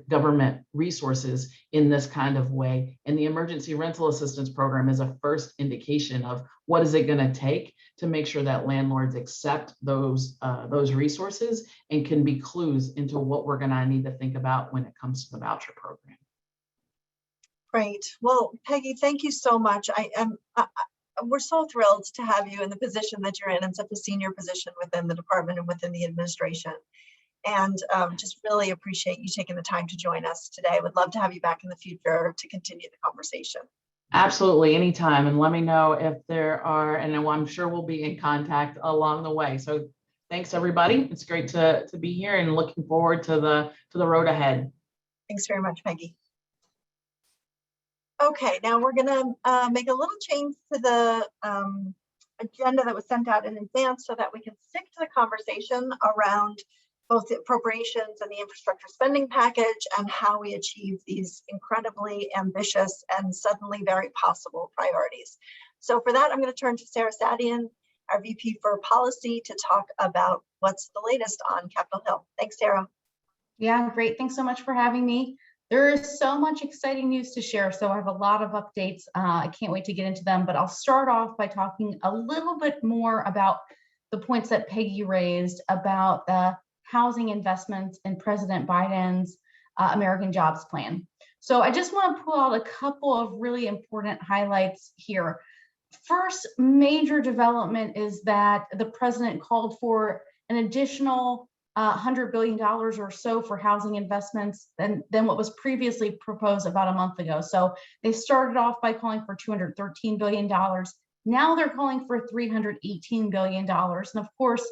government resources in this kind of way. And the Emergency Rental Assistance Program is a first indication of what is it going to take to make sure that landlords accept those resources and can be clues into what we're going to need to think about when it comes to the voucher program. Great. Well, Peggy, thank you so much. we're so thrilled to have you in the position that you're in such a senior position within the department and within the administration. And just really appreciate you taking the time to join us today. Would love to have you back in the future to continue the conversation. Absolutely, anytime. And let me know if there are, and I'm sure we'll be in contact along the way. So thanks, everybody. It's great to be here and looking forward to the road ahead. Thanks very much, Peggy. Okay, now we're going to make a little change to the agenda that was sent out in advance so that we can stick to the conversation around both the appropriations and the infrastructure spending package and how we achieve these incredibly ambitious and suddenly very possible priorities. So for that, I'm going to turn to Sarah Saadian, our VP for Policy, to talk about what's the latest on Capitol Hill. Thanks, Sarah. Yeah, great. Thanks so much for having me. There is so much exciting news to share, so I have a lot of updates. I can't wait to get into them, but I'll start off by talking a little bit more about the points that Peggy raised about the housing investments in President Biden's American Jobs Plan. So I just want to pull out a couple of really important highlights here. First major development is that the president called for an additional $100 billion or so for housing investments than what was previously proposed about a month ago. So they started off by calling for $213 billion. Now they're calling for $318 billion. And of course,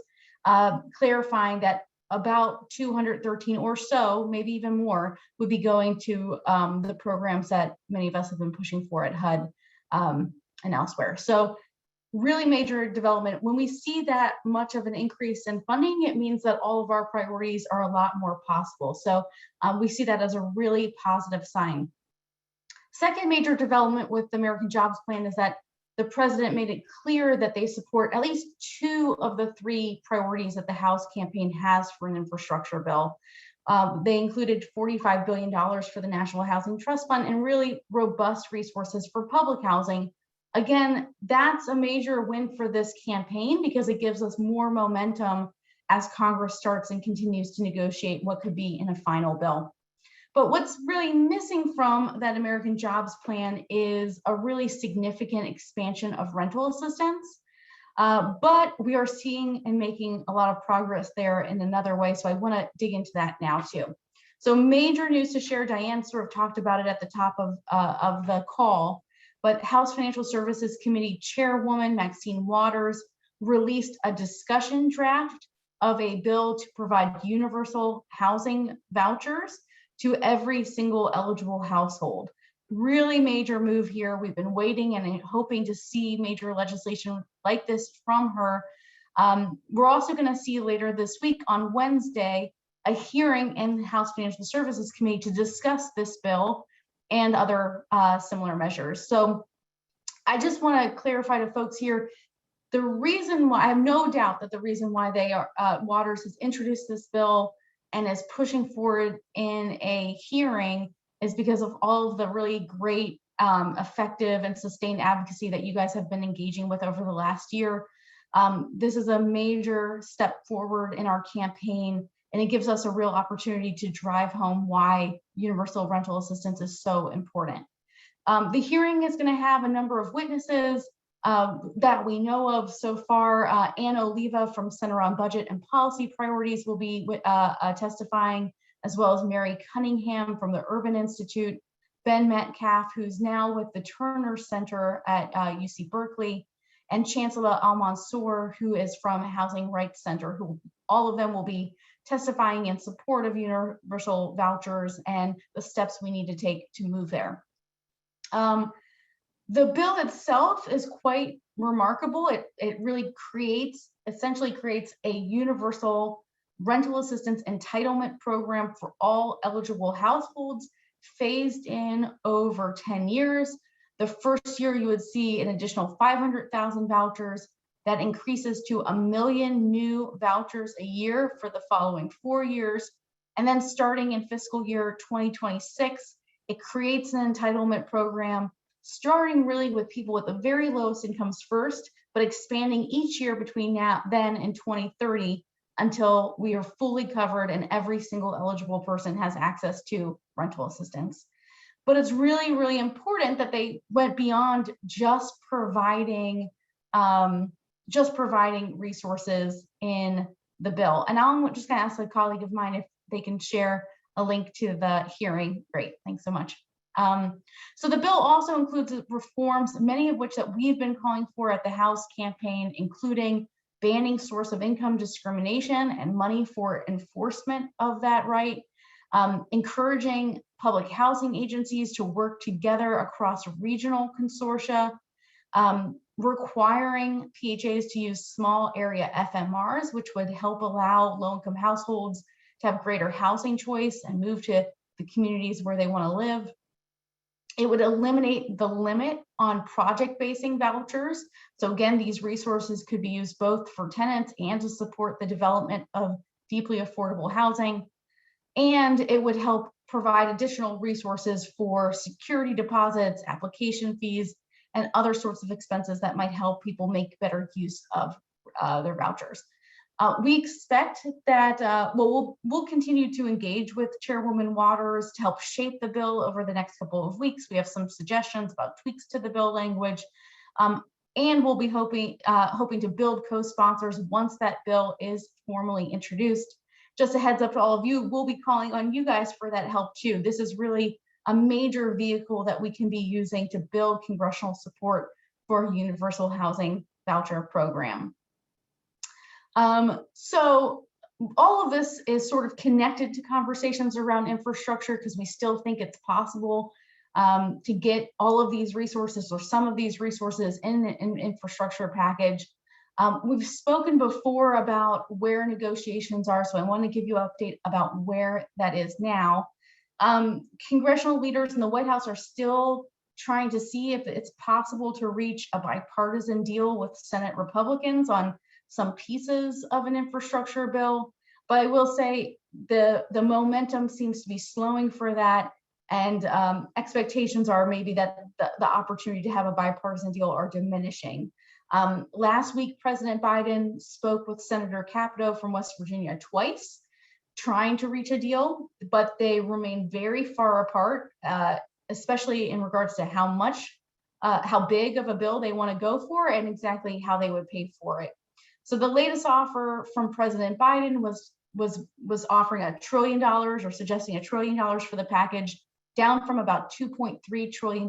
clarifying that about 213 or so, maybe even more, would be going to the programs that many of us have been pushing for at HUD and elsewhere. So really major development. When we see that much of an increase in funding, it means that all of our priorities are a lot more possible. So we see that as a really positive sign. Second major development with the American Jobs Plan is that the president made it clear that they support at least 2 of the 3 priorities that the House campaign has for an infrastructure bill. They included $45 billion for the National Housing Trust Fund and really robust resources for public housing. Again, that's a major win for this campaign because it gives us more momentum as Congress starts and continues to negotiate what could be in a final bill. But what's really missing from that American Jobs Plan is a really significant expansion of rental assistance. But we are seeing and making a lot of progress there in another way. So I want to dig into that now too. So major news to share. Diane sort of talked about it at the top of the call, but House Financial Services Committee Chairwoman Maxine Waters released a discussion draft of a bill to provide universal housing vouchers to every single eligible household. Really major move here. We've been waiting and hoping to see major legislation like this from her. We're also going to see later this week on Wednesday a hearing in the House Financial Services Committee to discuss this bill and other similar measures. So I just want to clarify to folks here, the reason why, I have no doubt that the reason why Waters has introduced this bill and is pushing forward in a hearing is because of all of the really great, effective and sustained advocacy that you guys have been engaging with over the last year. This is a major step forward in our campaign, and it gives us a real opportunity to drive home why universal rental assistance is so important. The hearing is going to have a number of witnesses that we know of so far. Ann Oliva from Center on Budget and Policy Priorities will be testifying, as well as Mary Cunningham from the Urban Institute, Ben Metcalf, who's now with the Turner Center at UC Berkeley, and Chancellor Al-Mansour, who is from Housing Rights Center, who all of them will be testifying in support of universal vouchers and the steps we need to take to move there. The bill itself is quite remarkable. It really essentially creates a universal rental assistance entitlement program for all eligible households, phased in over 10 years. The first year you would see an additional 500,000 vouchers. That increases to 1 million new vouchers a year for the following 4 years. And then starting in fiscal year 2026, it creates an entitlement program starting really with people with the very lowest incomes first, but expanding each year between then and 2030 until we are fully covered and every single eligible person has access to rental assistance. but it's really, really important that they went beyond just providing resources in the bill. And I'm just going to ask a colleague of mine if they can share a link to the hearing. Great, thanks so much. So the bill also includes reforms, many of which that we've been calling for at the House campaign, including banning source of income discrimination and money for enforcement of that right, encouraging public housing agencies to work together across regional consortia, requiring PHAs to use small area FMRs, which would help allow low-income households to have greater housing choice and move to the communities where they want to live. It would eliminate the limit on project-basing vouchers. So again, these resources could be used both for tenants and to support the development of deeply affordable housing. And it would help provide additional resources for security deposits, application fees, and other sorts of expenses that might help people make better use of their vouchers. We expect that we'll continue to engage with Chairwoman Waters to help shape the bill over the next couple of weeks. We have some suggestions about tweaks to the bill language, and we'll be hoping to build co-sponsors once that bill is formally introduced. Just a heads up to all of you, we'll be calling on you guys for that help too. This is really a major vehicle that we can be using to build congressional support for a universal housing voucher program. So all of this is sort of connected to conversations around infrastructure because we still think it's possible to get all of these resources or some of these resources in an infrastructure package. We've spoken before about where negotiations are, so I want to give you an update about where that is now. Congressional leaders in the White House are still trying to see if it's possible to reach a bipartisan deal with Senate Republicans on some pieces of an infrastructure bill, but I will say the momentum seems to be slowing for that, and expectations are maybe that the opportunity to have a bipartisan deal are diminishing. Last week, President Biden spoke with Senator Capito from West Virginia twice, trying to reach a deal, but they remain very far apart, especially in regards to how big of a bill they want to go for and exactly how they would pay for it. So the latest offer from President Biden was offering $1 trillion or suggesting $1 trillion for the package, down from about $2.3 trillion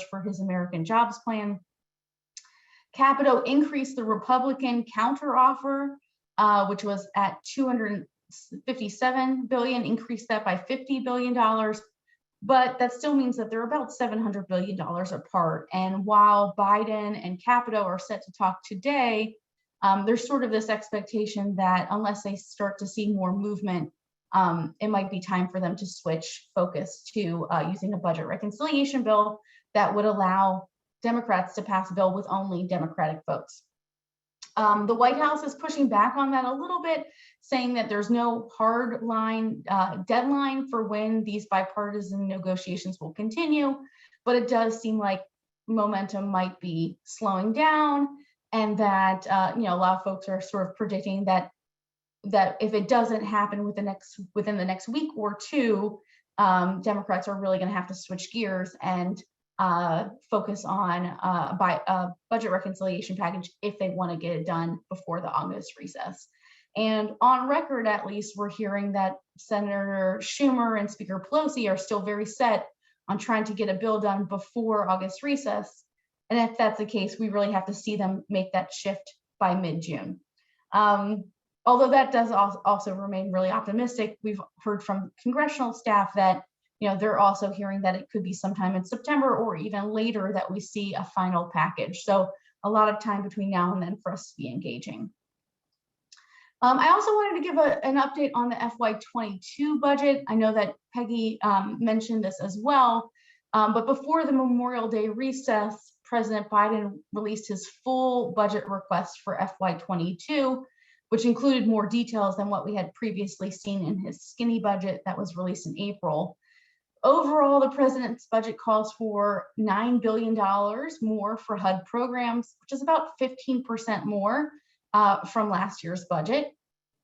for his American Jobs Plan. Capito increased the Republican counteroffer, which was at $257 billion, increased that by $50 billion. But that still means that they're about $700 billion apart. And while Biden and Capito are set to talk today, there's sort of this expectation that unless they start to see more movement, it might be time for them to switch focus to using a budget reconciliation bill that would allow Democrats to pass a bill with only Democratic votes. The White House is pushing back on that a little bit, saying that there's no hard line deadline for when these bipartisan negotiations will continue, but it does seem like momentum might be slowing down, and that a lot of folks are sort of predicting that if it doesn't happen within the next week or two, Democrats are really going to have to switch gears and focus on a budget reconciliation package if they want to get it done before the August recess. And on record, at least, we're hearing that Senator Schumer and Speaker Pelosi are still very set on trying to get a bill done before August recess. And if that's the case, we really have to see them make that shift by mid-June. Although that does also remain really optimistic, we've heard from congressional staff that they're also hearing that it could be sometime in September or even later that we see a final package. So a lot of time between now and then for us to be engaging. I also wanted to give an update on the FY22 budget. I know that Peggy mentioned this as well, but before the Memorial Day recess, President Biden released his full budget request for FY22, which included more details than what we had previously seen in his skinny budget that was released in April. Overall, the president's budget calls for $9 billion more for HUD programs, which is about 15% more from last year's budget.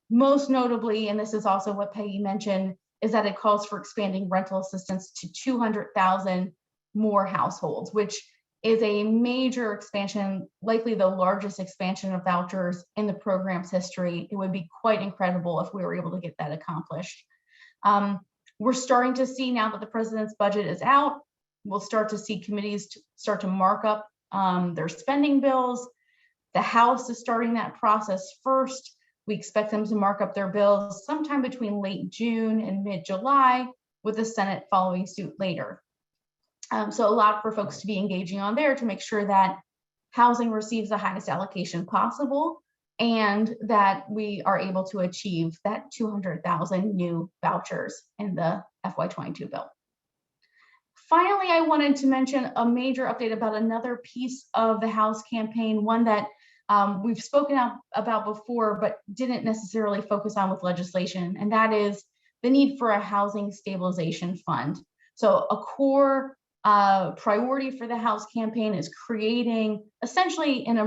Most notably, and this is also what Peggy mentioned, is that it calls for expanding rental assistance to 200,000 more households, which is a major expansion, likely the largest expansion of vouchers in the program's history. It would be quite incredible if we were able to get that accomplished. We're starting to see, now that the president's budget is out, we'll start to see committees start to mark up their spending bills. The House is starting that process first. We expect them to mark up their bills sometime between late June and mid-July, with the Senate following suit later. So a lot for folks to be engaging on there to make sure that housing receives the highest allocation possible and that we are able to achieve that 200,000 new vouchers in the FY22 bill. Finally, I wanted to mention a major update about another piece of the House campaign, one that we've spoken about before, but didn't necessarily focus on with legislation, and that is the need for a housing stabilization fund. So a core priority for the House campaign is creating essentially an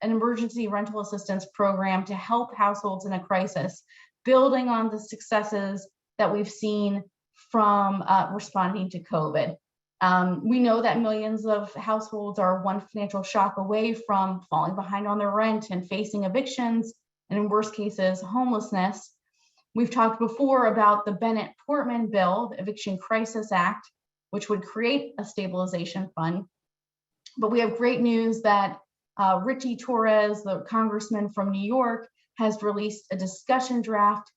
emergency rental assistance program to help households in a crisis, building on the successes that we've seen from responding to COVID. We know that millions of households are one financial shock away from falling behind on their rent and facing evictions, and in worst cases, homelessness. We've talked before about the Bennett-Portman bill, the Eviction Crisis Act, which would create a stabilization fund. But we have great news that Richie Torres, the congressman from New York, has released a discussion draft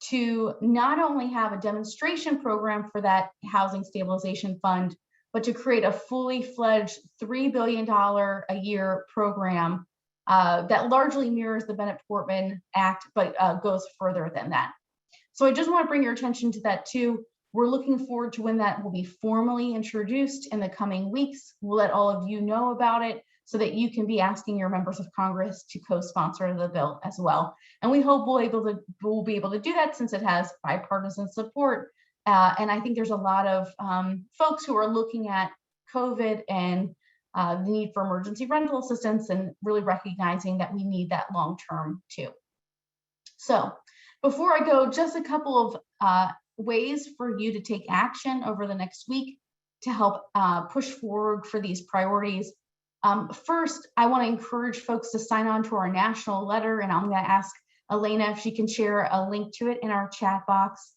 to not only have a demonstration program for that housing stabilization fund, but to create a fully fledged $3 billion a year program that largely mirrors the Bennett-Portman Act, but goes further than that. So I just want to bring your attention to that too. We're looking forward to when that will be formally introduced in the coming weeks. We'll let all of you know about it so that you can be asking your members of Congress to co-sponsor the bill as well. And we hope we'll be able to do that since it has bipartisan support. And I think there's a lot of folks who are looking at COVID and the need for emergency rental assistance and really recognizing that we need that long-term too. So before I go, just a couple of ways for you to take action over the next week to help push forward for these priorities. First, I want to encourage folks to sign on to our national letter, and I'm going to ask Elena if she can share a link to it in our chat box.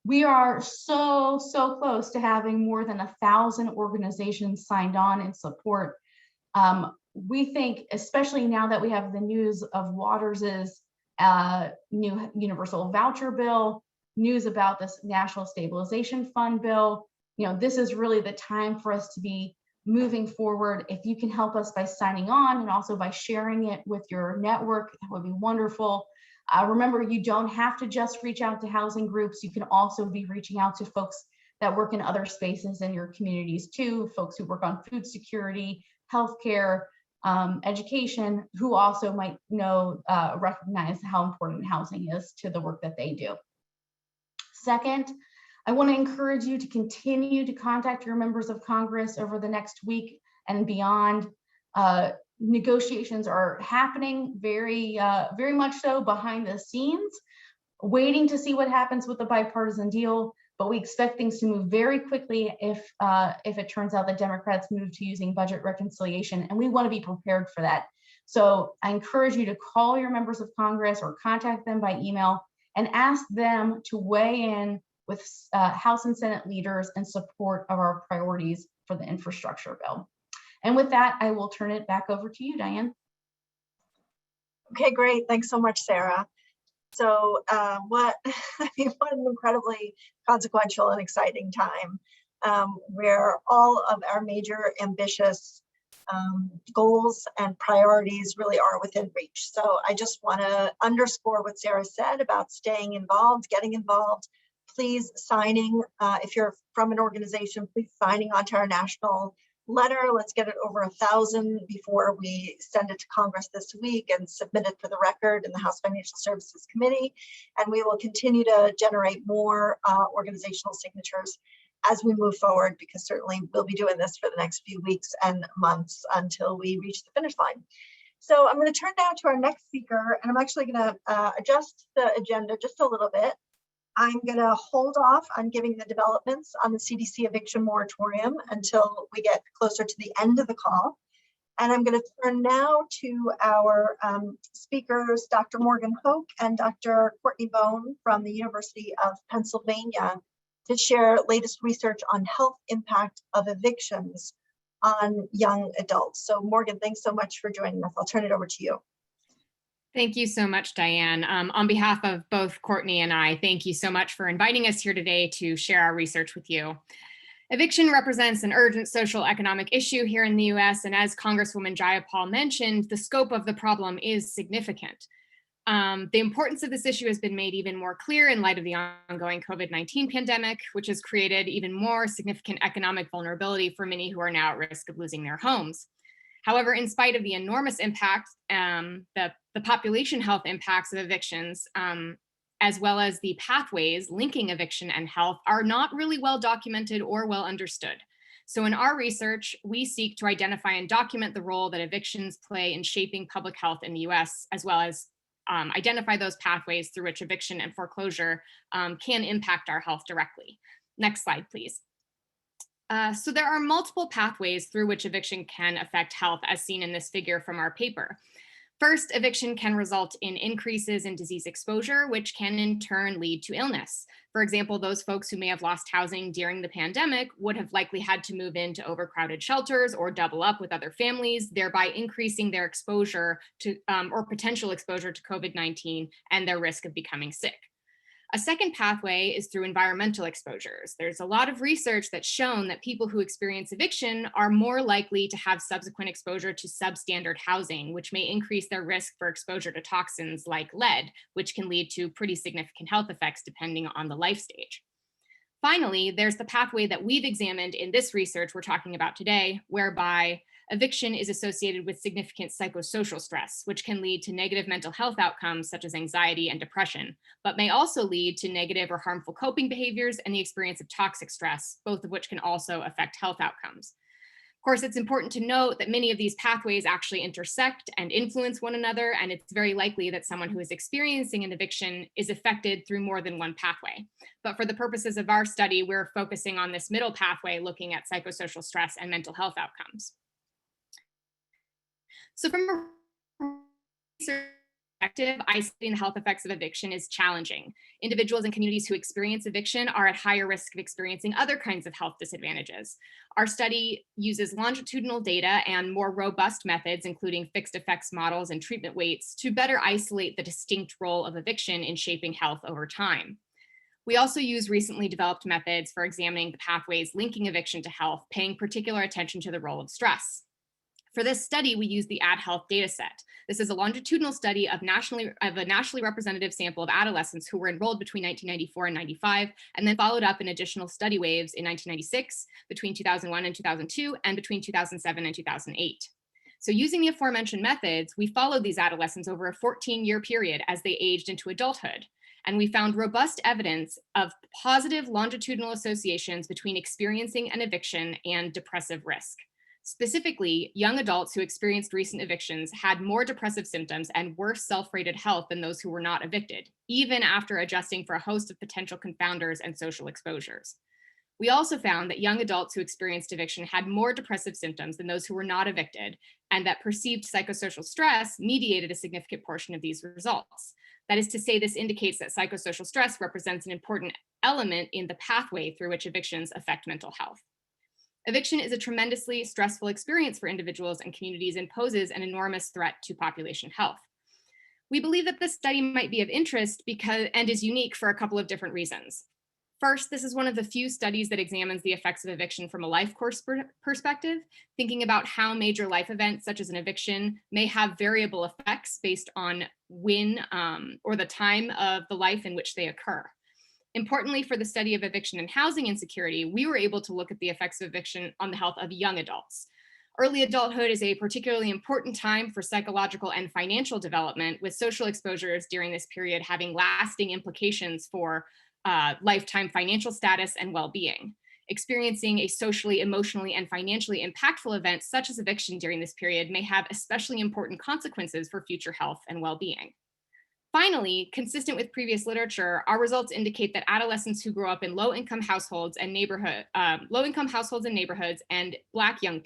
We are so close to having more than 1,000 organizations signed on in support. We think, especially now that we have the news of Waters's new universal voucher bill, news about this National Stabilization Fund bill, this is really the time for us to be moving forward. If you can help us by signing on and also by sharing it with your network, that would be wonderful. Remember, you don't have to just reach out to housing groups. You can also be reaching out to folks that work in other spaces in your communities too, folks who work on food security, healthcare, education, who also might recognize how important housing is to the work that they do. Second, I want to encourage you to continue to contact your members of Congress over the next week and beyond. Negotiations are happening very much so behind the scenes, waiting to see what happens with the bipartisan deal. But we expect things to move very quickly if it turns out that Democrats move to using budget reconciliation, and we want to be prepared for that. So I encourage you to call your members of Congress or contact them by email and ask them to weigh in with House and Senate leaders in support of our priorities for the infrastructure bill. And with that, I will turn it back over to you, Diane. Okay, great. Thanks so much, Sarah. So what an incredibly consequential and exciting time where all of our major ambitious goals and priorities really are within reach. So I just want to underscore what Sarah said about staying involved, getting involved. Please signing, if you're from an organization, please signing onto our national letter. Let's get it over 1,000 before we send it to Congress this week and submit it for the record in the House Financial Services Committee. And we will continue to generate more organizational signatures as we move forward, because certainly we'll be doing this for the next few weeks and months until we reach the finish line. So I'm going to turn now to our next speaker, and I'm actually going to adjust the agenda just a little bit I'm going to hold off on giving the developments on the CDC eviction moratorium until we get closer to the end of the call. And I'm going to turn now to our speakers, Dr. Morgan Hoke and Dr. Courtney Bone from the University of Pennsylvania, to share latest research on health impact of evictions on young adults. So Morgan, thanks so much for joining us. I'll turn it over to you. Thank you so much, Diane. On behalf of both Courtney and I, thank you so much for inviting us here today to share our research with you. Eviction represents an urgent social economic issue here in the US, and as Congresswoman Jayapal mentioned, the scope of the problem is significant. The importance of this issue has been made even more clear in light of the ongoing COVID-19 pandemic, which has created even more significant economic vulnerability for many who are now at risk of losing their homes. However, in spite of the enormous impact, the population health impacts of evictions, as well as the pathways linking eviction and health, are not really well documented or well understood. So in our research, we seek to identify and document the role that evictions play in shaping public health in the US, as well as identify those pathways through which eviction and foreclosure can impact our health directly. Next slide, please. So there are multiple pathways through which eviction can affect health, as seen in this figure from our paper. First, eviction can result in increases in disease exposure, which can in turn lead to illness. For example, those folks who may have lost housing during the pandemic would have likely had to move into overcrowded shelters or double up with other families, thereby increasing their exposure to or potential exposure to COVID-19 and their risk of becoming sick. A second pathway is through environmental exposures. There's a lot of research that's shown that people who experience eviction are more likely to have subsequent exposure to substandard housing, which may increase their risk for exposure to toxins like lead, which can lead to pretty significant health effects depending on the life stage. Finally, there's the pathway that we've examined in this research we're talking about today, whereby eviction is associated with significant psychosocial stress, which can lead to negative mental health outcomes such as anxiety and depression, but may also lead to negative or harmful coping behaviors and the experience of toxic stress, both of which can also affect health outcomes. Of course, it's important to note that many of these pathways actually intersect and influence one another, and it's very likely that someone who is experiencing an eviction is affected through more than one pathway. But for the purposes of our study, we're focusing on this middle pathway, looking at psychosocial stress and mental health outcomes. So from a research perspective, isolating the health effects of eviction is challenging. Individuals and communities who experience eviction are at higher risk of experiencing other kinds of health disadvantages. Our study uses longitudinal data and more robust methods, including fixed effects models and treatment weights, to better isolate the distinct role of eviction in shaping health over time. We also use recently developed methods for examining the pathways linking eviction to health, paying particular attention to the role of stress. For this study, we used the AdHealth dataset. This is a longitudinal study of a nationally representative sample of adolescents who were enrolled between 1994 and 95, and then followed up in additional study waves in 1996, between 2001 and 2002, and between 2007 and 2008. So using the aforementioned methods, we followed these adolescents over a 14-year period as they aged into adulthood. And we found robust evidence of positive longitudinal associations between experiencing an eviction and depressive risk. Specifically, young adults who experienced recent evictions had more depressive symptoms and worse self-rated health than those who were not evicted, even after adjusting for a host of potential confounders and social exposures. We also found that young adults who experienced eviction had more depressive symptoms than those who were not evicted, and that perceived psychosocial stress mediated a significant portion of these results. That is to say, this indicates that psychosocial stress represents an important element in the pathway through which evictions affect mental health. Eviction is a tremendously stressful experience for individuals and communities and poses an enormous threat to population health. We believe that this study might be of interest and is unique for a couple of different reasons. First, this is one of the few studies that examines the effects of eviction from a life course perspective, thinking about how major life events such as an eviction may have variable effects based on when or the time of the life in which they occur. Importantly, for the study of eviction and housing insecurity, we were able to look at the effects of eviction on the health of young adults. Early adulthood is a particularly important time for psychological and financial development, with social exposures during this period having lasting implications for lifetime financial status and well-being. Experiencing a socially, emotionally, and financially impactful event such as eviction during this period may have especially important consequences for future health and well-being. Finally, consistent with previous literature, our results indicate that adolescents who grow up in low-income households and neighborhoods and Black young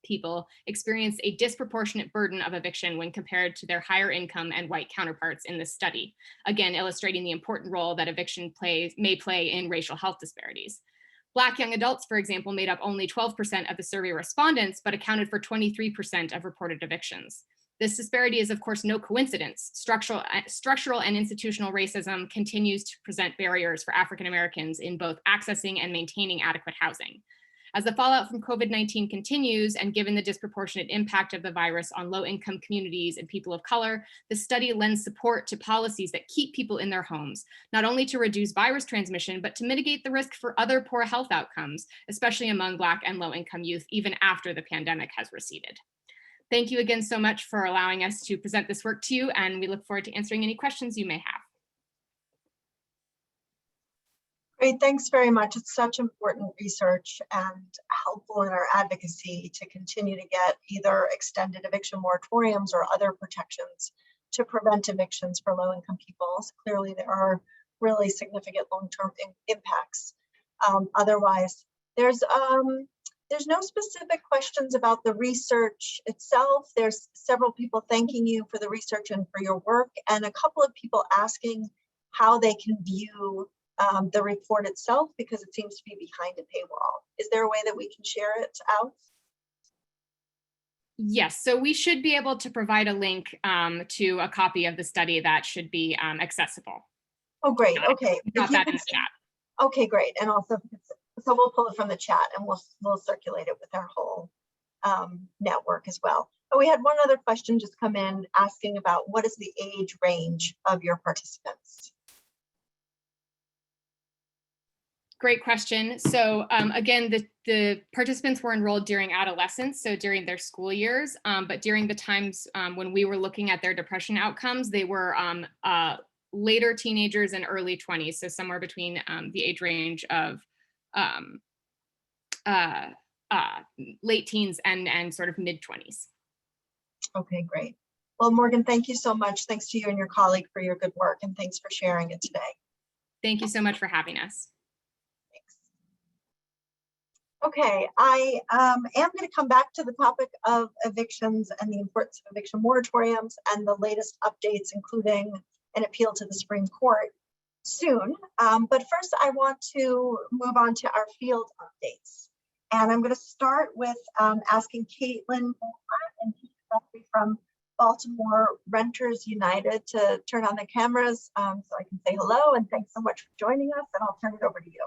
people experience a disproportionate burden of eviction when compared to their higher income and white counterparts in this study, again illustrating the important role that eviction may play in racial health disparities. Black young adults, for example, made up only 12% of the survey respondents, but accounted for 23% of reported evictions. This disparity is, of course, no coincidence. Structural and institutional racism continues to present barriers for African Americans in both accessing and maintaining adequate housing. As the fallout from COVID-19 continues, and given the disproportionate impact of the virus on low-income communities and people of color, the study lends support to policies that keep people in their homes, not only to reduce virus transmission, but to mitigate the risk for other poor health outcomes, especially among Black and low-income youth, even after the pandemic has receded. Thank you again so much for allowing us to present this work to you, and we look forward to answering any questions you may have. Great, thanks very much. It's such important research and helpful in our advocacy to continue to get either extended eviction moratoriums or other protections to prevent evictions for low-income people. So clearly, there are really significant long-term impacts. Otherwise, there's no specific questions about the research itself. There's several people thanking you for the research and for your work, and a couple of people asking how they can view the report itself, because it seems to be behind a paywall. Is there a way that we can share it out? Yes, so we should be able to provide a link to a copy of the study that should be accessible. Oh, great. Okay. Got that in the chat. Okay, great. And also, so we'll pull it from the chat and we'll circulate it with our whole network as well. But we had one other question just come in asking about what is the age range of your participants? Great question. So again, the participants were enrolled during adolescence, so during their school years, but during the times when we were looking at their depression outcomes, they were later teenagers and early 20s, so somewhere between the age range of late teens and sort of mid 20s. Okay, great. Well, Morgan, thank you so much. Thanks to you and your colleague for your good work, and thanks for sharing it today. Thank you so much for having us. Okay, I am going to come back to the topic of evictions and the importance of eviction moratoriums and the latest updates, including an appeal to the Supreme Court soon. But first, I want to move on to our field updates. And I'm going to start with asking Caitlin and Peggy from Baltimore Renters United to turn on the cameras so I can say hello, and thanks so much for joining us, and I'll turn it over to you.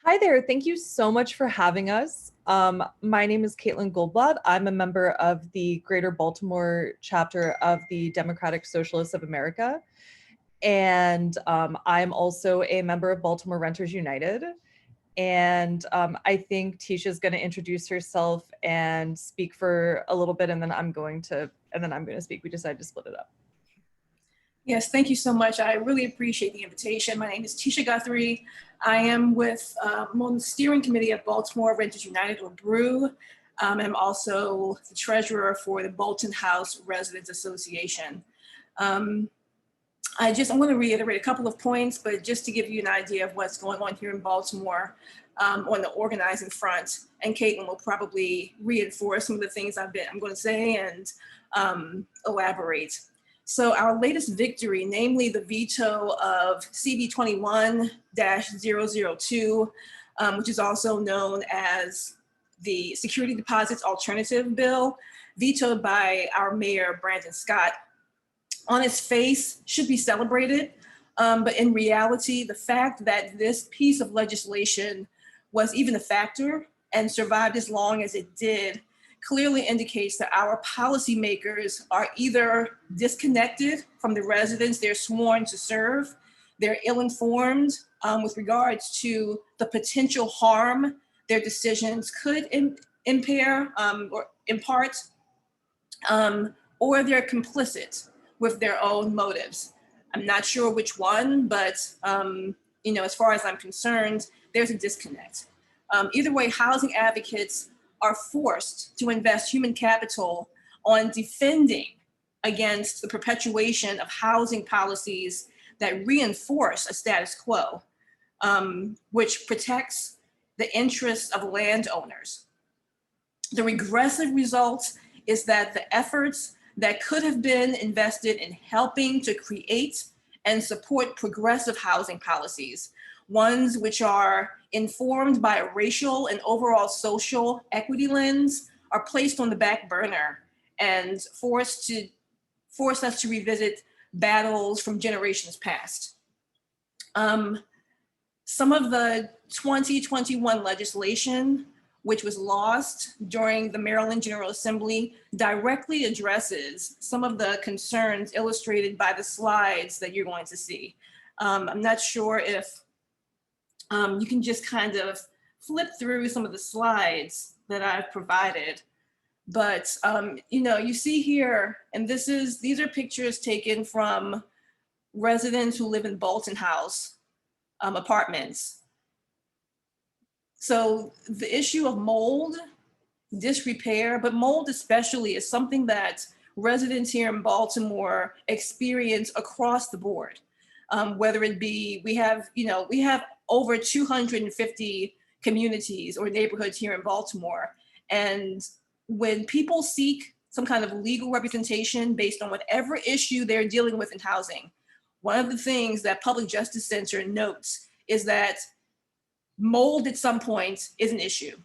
Hi there, thank you so much for having us. My name is Caitlin Goldblatt. I'm a member of the Greater Baltimore chapter of the Democratic Socialists of America. And I'm also a member of Baltimore Renters United. And I think Tisha's going to introduce herself and speak for a little bit, and then I'm going to speak. We decided to split it up. Yes, thank you so much. I really appreciate the invitation. My name is Tisha Guthrie. I am on the steering committee of Baltimore Renters United, or BREW. I'm also the treasurer for the Bolton House Residents Association. I'm going to reiterate a couple of points, but just to give you an idea of what's going on here in Baltimore on the organizing front. And Caitlin will probably reinforce some of the things I'm going to say and elaborate. So our latest victory, namely the veto of CB 21-002, which is also known as the Security Deposits Alternative Bill, vetoed by our mayor, Brandon Scott, on its face should be celebrated. But in reality, the fact that this piece of legislation was even a factor and survived as long as it did clearly indicates that our policymakers are either disconnected from the residents they're sworn to serve, they're ill-informed with regards to the potential harm their decisions could impair or impart, or they're complicit with their own motives. I'm not sure which one, but as far as I'm concerned, there's a disconnect. Either way, housing advocates are forced to invest human capital on defending against the perpetuation of housing policies that reinforce a status quo, which protects the interests of landowners. The regressive result is that the efforts that could have been invested in helping to create and support progressive housing policies, ones which are informed by a racial and overall social equity lens, are placed on the back burner and force us to revisit battles from generations past. Some of the 2021 legislation, which was lost during the Maryland General Assembly, directly addresses some of the concerns illustrated by the slides that you're going to see. I'm not sure if you can just kind of flip through some of the slides that I've provided. But you see here, and these are pictures taken from residents who live in Bolton House apartments. So the issue of mold, disrepair, but mold especially, is something that residents here in Baltimore experience across the board. Whether it be, we have over 250 communities or neighborhoods here in Baltimore. And when people seek some kind of legal representation based on whatever issue they're dealing with in housing, one of the things that Public Justice Center notes is that mold at some point is an issue.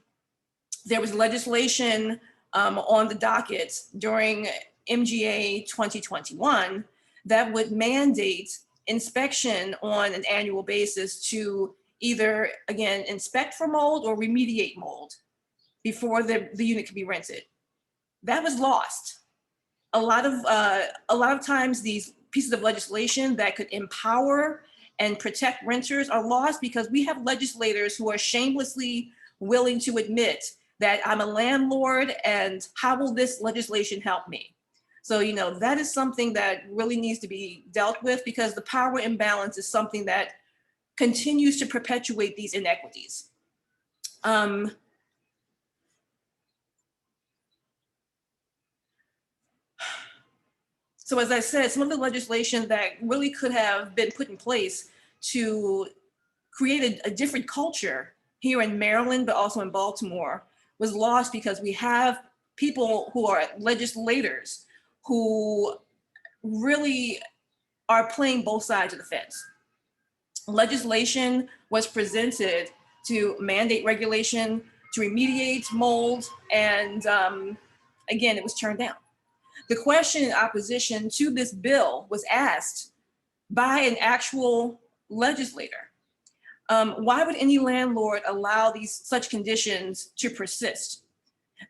There was legislation on the docket during MGA 2021 that would mandate inspection on an annual basis to either, again, inspect for mold or remediate mold before the unit could be rented. That was lost. A lot of times these pieces of legislation that could empower and protect renters are lost because we have legislators who are shamelessly willing to admit that I'm a landlord and how will this legislation help me? So, that is something that really needs to be dealt with because the power imbalance is something that continues to perpetuate these inequities. So as I said, some of the legislation that really could have been put in place to create a different culture here in Maryland, but also in Baltimore, was lost because we have people who are legislators who really are playing both sides of the fence. Legislation was presented to mandate regulation, to remediate mold, and again, it was turned down. The question in opposition to this bill was asked by an actual legislator. Why would any landlord allow such conditions to persist?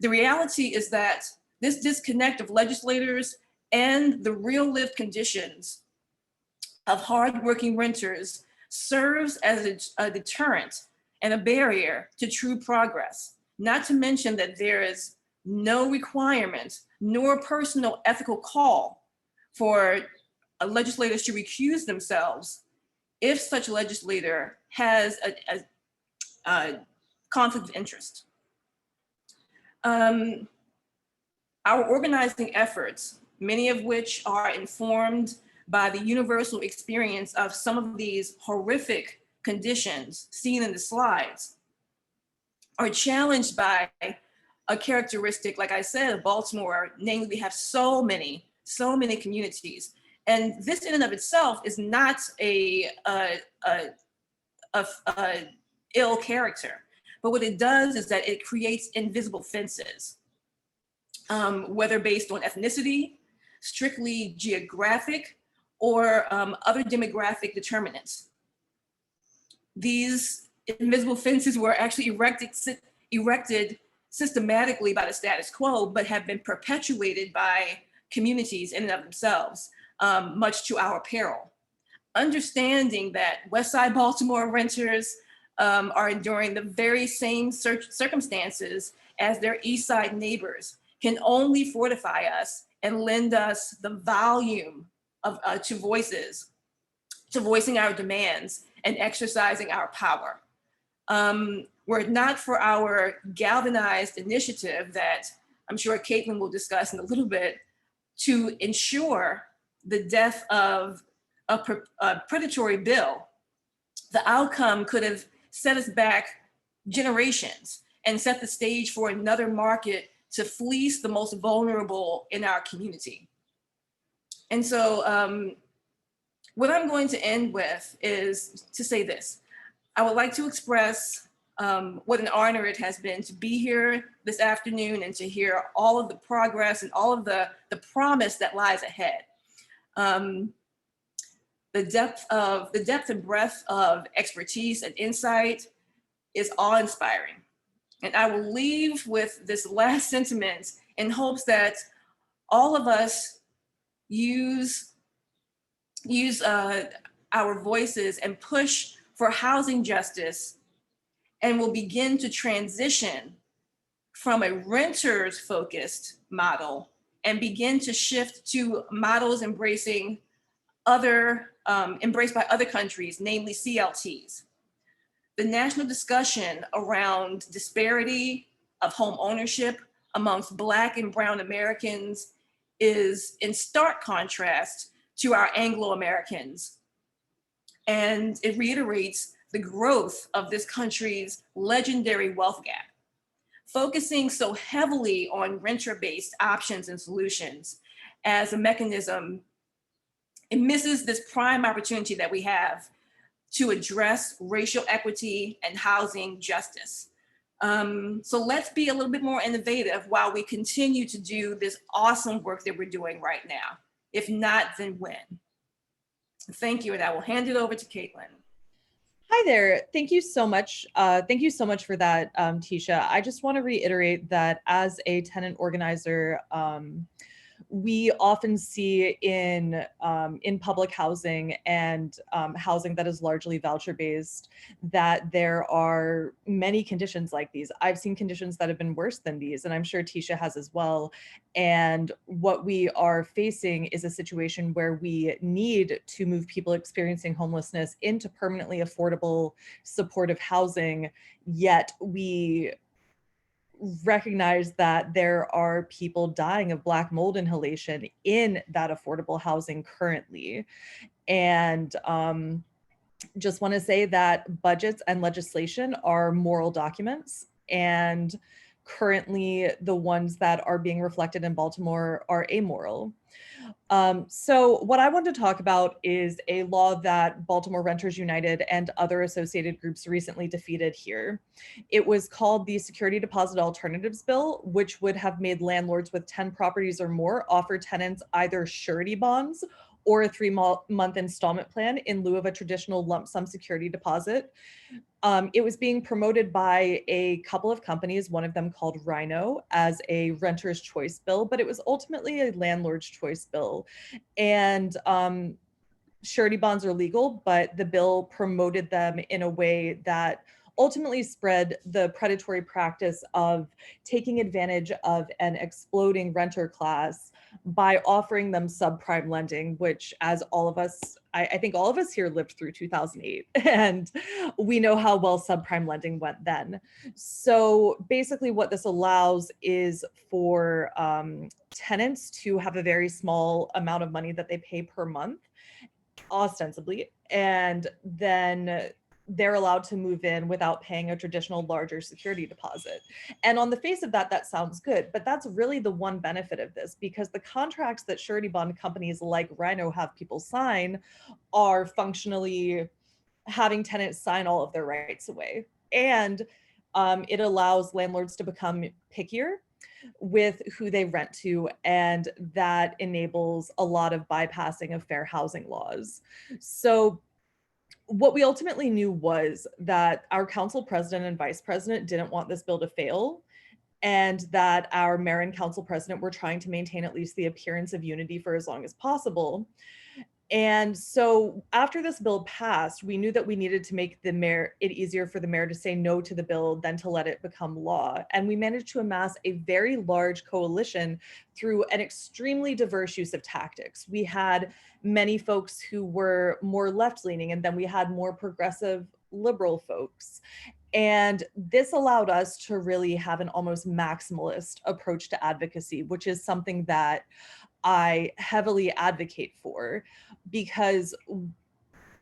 The reality is that this disconnect of legislators and the real lived conditions of hardworking renters serves as a deterrent and a barrier to true progress, not to mention that there is no requirement nor personal ethical call for legislators to recuse themselves if such legislator has a conflict of interest. Our organizing efforts, many of which are informed by the universal experience of some of these horrific conditions seen in the slides, are challenged by a characteristic, like I said, of Baltimore, namely we have so many communities. And this in and of itself is not a ill character, but what it does is that it creates invisible fences, whether based on ethnicity, strictly geographic, or other demographic determinants. These invisible fences were actually erected systematically by the status quo, but have been perpetuated by communities in and of themselves, much to our peril. Understanding that West Side Baltimore renters are enduring the very same circumstances as their East Side neighbors can only fortify us and lend us the volume to voicing our demands and exercising our power. Were it not for our galvanized initiative that I'm sure Caitlin will discuss in a little bit to ensure the death of a predatory bill, the outcome could have set us back generations and set the stage for another market to fleece the most vulnerable in our community. And so what I'm going to end with is to say this. I would like to express what an honor it has been to be here this afternoon and to hear all of the progress and all of the promise that lies ahead. The depth and breadth of expertise and insight is awe-inspiring. And I will leave with this last sentiment in hopes that all of us use our voices and push for housing justice, and will begin to transition from a renters focused model and begin to shift to models embraced by other countries, namely CLTs. The national discussion around disparity of home ownership amongst Black and Brown Americans is in stark contrast to our Anglo-Americans. And it reiterates the growth of this country's legendary wealth gap. Focusing so heavily on renter-based options and solutions as a mechanism, it misses this prime opportunity that we have to address racial equity and housing justice. So let's be a little bit more innovative while we continue to do this awesome work that we're doing right now. If not, then when? Thank you, and I will hand it over to Caitlin. Hi there. Thank you so much. Thank you so much for that, Tisha. I just want to reiterate that as a tenant organizer, we often see in public housing and housing that is largely voucher-based that there are many conditions like these. I've seen conditions that have been worse than these, and I'm sure Tisha has as well. And what we are facing is a situation where we need to move people experiencing homelessness into permanently affordable, supportive housing, yet we recognize that there are people dying of black mold inhalation in that affordable housing currently. And just want to say that budgets and legislation are moral documents, and currently the ones that are being reflected in Baltimore are amoral. So what I want to talk about is a law that Baltimore Renters United and other associated groups recently defeated here. It was called the Security Deposit Alternatives Bill, which would have made landlords with 10 properties or more offer tenants either surety bonds or a 3-month installment plan in lieu of a traditional lump sum security deposit. It was being promoted by a couple of companies, one of them called Rhino, as a renter's choice bill, but it was ultimately a landlord's choice bill. And surety bonds are legal, but the bill promoted them in a way that ultimately spread the predatory practice of taking advantage of an exploding renter class by offering them subprime lending, which, as all of us, I think all of us here lived through 2008, and we know how well subprime lending went then. So basically what this allows is for tenants to have a very small amount of money that they pay per month, ostensibly, and then they're allowed to move in without paying a traditional larger security deposit. And on the face of that, that sounds good, but that's really the one benefit of this, because the contracts that surety bond companies like Rhino have people sign are functionally having tenants sign all of their rights away. And it allows landlords to become pickier with who they rent to, and that enables a lot of bypassing of fair housing laws. So what we ultimately knew was that our council president and vice president didn't want this bill to fail, and that our mayor and council president were trying to maintain at least the appearance of unity for as long as possible. And so after this bill passed, we knew that we needed to make it easier for the mayor to say no to the bill than to let it become law. And we managed to amass a very large coalition through an extremely diverse use of tactics. We had many folks who were more left-leaning, and then we had more progressive liberal folks. And this allowed us to really have an almost maximalist approach to advocacy, which is something that I heavily advocate for, because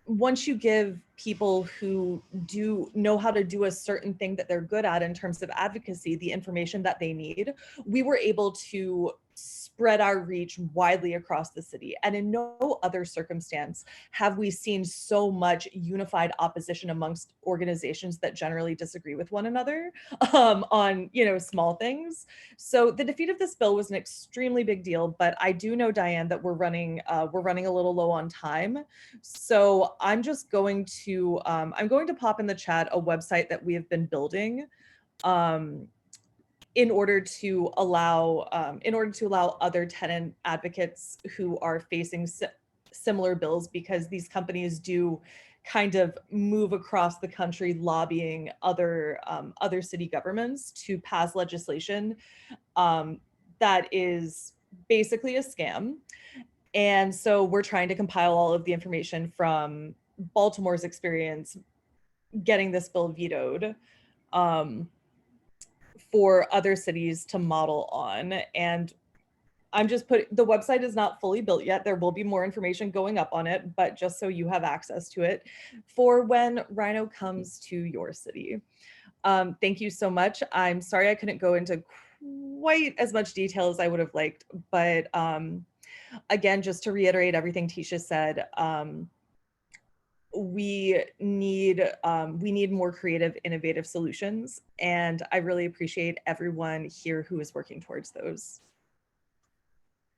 once you give people who do know how to do a certain thing that they're good at in terms of advocacy, the information that they need, we were able to spread our reach widely across the city. And in no other circumstance have we seen so much unified opposition amongst organizations that generally disagree with one another on, small things. So the defeat of this bill was an extremely big deal, but I do know, Diane, that we're running a little low on time. So I'm just going to pop in the chat a website that we have been building in order to allow other tenant advocates who are facing similar bills, because these companies do kind of move across the country lobbying other city governments to pass legislation that is basically a scam. And so we're trying to compile all of the information from Baltimore's experience getting this bill vetoed for other cities to model on. And the website is not fully built yet. There will be more information going up on it, but just so you have access to it for when Rhino comes to your city. Thank you so much. I'm sorry I couldn't go into quite as much detail as I would have liked, but again, just to reiterate everything Tisha said, we need more creative, innovative solutions, and I really appreciate everyone here who is working towards those.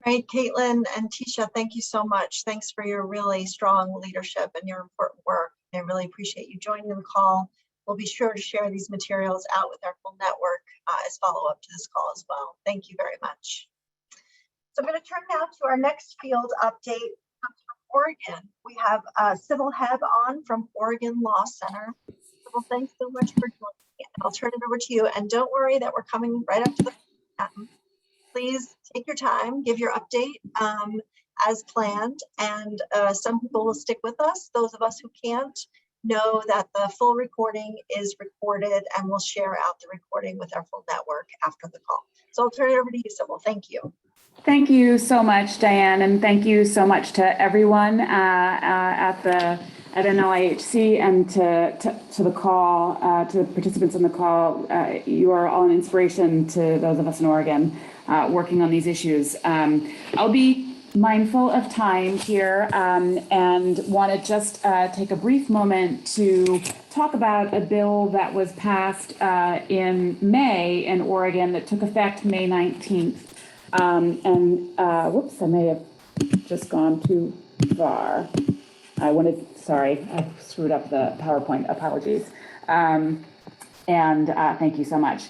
Great, Caitlin and Tisha, thank you so much. Thanks for your really strong leadership and your important work. I really appreciate you joining the call. We'll be sure to share these materials out with our full network as follow-up to this call as well. Thank you very much. So I'm going to turn now to our next field update from Oregon. We have Sybil Hebb on from Oregon Law Center. Sybil, thanks so much for joining me. I'll turn it over to you. And don't worry that we're coming right up to the time. Please take your time, give your update as planned. And some people will stick with us. Those of us who can't, know that the full recording is recorded, and we'll share out the recording with our full network after the call. So I'll turn it over to you, Sybil. Thank you. Thank you so much, Diane, and thank you so much to everyone at NLIHC and to the call, to the participants in the call. You are all an inspiration to those of us in Oregon working on these issues. I'll be mindful of time here and want to just take a brief moment to talk about a bill that was passed in May in Oregon that took effect May 19th. Whoops, I may have just gone too far. Sorry, I screwed up the PowerPoint, apologies. Thank you so much.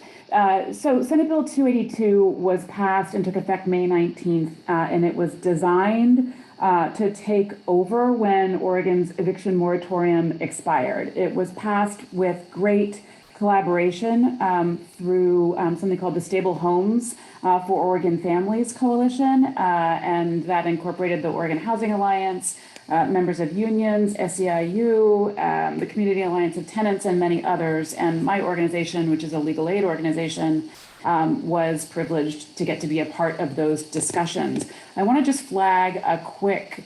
So Senate Bill 282 was passed and took effect May 19th, and it was designed to take over when Oregon's eviction moratorium expired. It was passed with great collaboration through something called the Stable Homes for Oregon Families Coalition, and that incorporated the Oregon Housing Alliance, members of unions, SEIU, the Community Alliance of Tenants, and many others. And my organization, which is a legal aid organization, was privileged to get to be a part of those discussions. I want to just flag a quick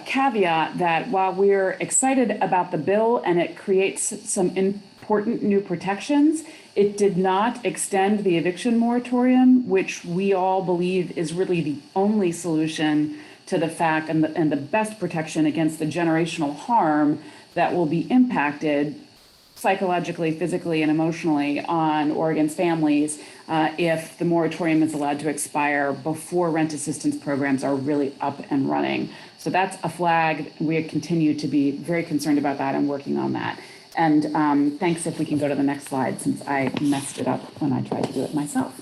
caveat that while we're excited about the bill and it creates some important new protections, it did not extend the eviction moratorium, which we all believe is really the only solution to the fact and the best protection against the generational harm that will be impacted psychologically, physically, and emotionally on Oregon's families if the moratorium is allowed to expire before rent assistance programs are really up and running. So that's a flag. We continue to be very concerned about that and working on that. And thanks if we can go to the next slide, since I messed it up when I tried to do it myself.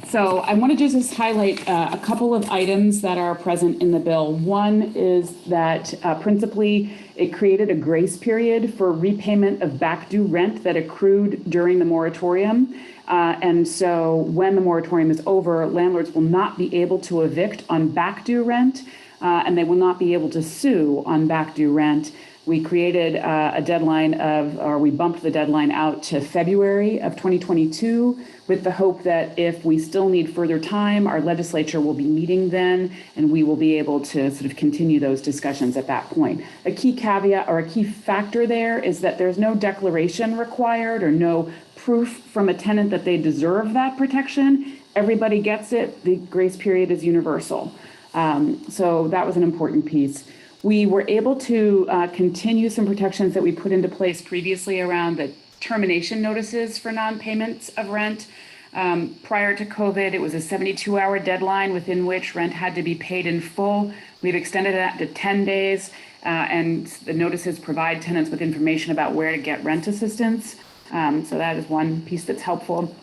So I wanted to just highlight a couple of items that are present in the bill. One is that principally it created a grace period for repayment of back due rent that accrued during the moratorium. And so when the moratorium is over, landlords will not be able to evict on back due rent, and they will not be able to sue on back due rent. We created a deadline or we bumped the deadline out to February of 2022 with the hope that if we still need further time, our legislature will be meeting then, and we will be able to sort of continue those discussions at that point. A key caveat or a key factor there is that there's no declaration required or no proof from a tenant that they deserve that protection. Everybody gets it. The grace period is universal. So that was an important piece. We were able to continue some protections that we put into place previously around the termination notices for non-payments of rent. Prior to COVID, it was a 72-hour deadline within which rent had to be paid in full. We've extended that to 10 days, and the notices provide tenants with information about where to get rent assistance. So that is one piece that's helpful.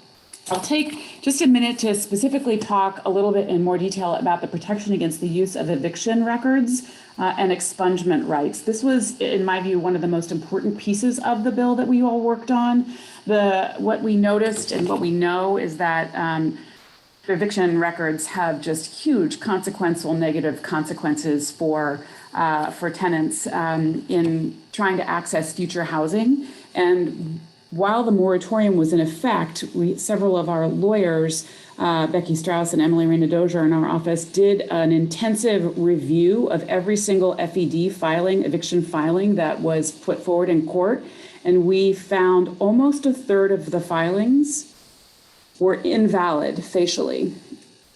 I'll take just a minute to specifically talk a little bit in more detail about the protection against the use of eviction records and expungement rights. This was, in my view, one of the most important pieces of the bill that we all worked on. What we noticed and what we know is that eviction records have just huge consequential negative consequences for tenants in trying to access future housing. And while the moratorium was in effect, several of our lawyers, Becky Strauss and Emily Reina Dozier in our office, did an intensive review of every single FED filing, eviction filing that was put forward in court. And we found almost a third of the filings were invalid facially.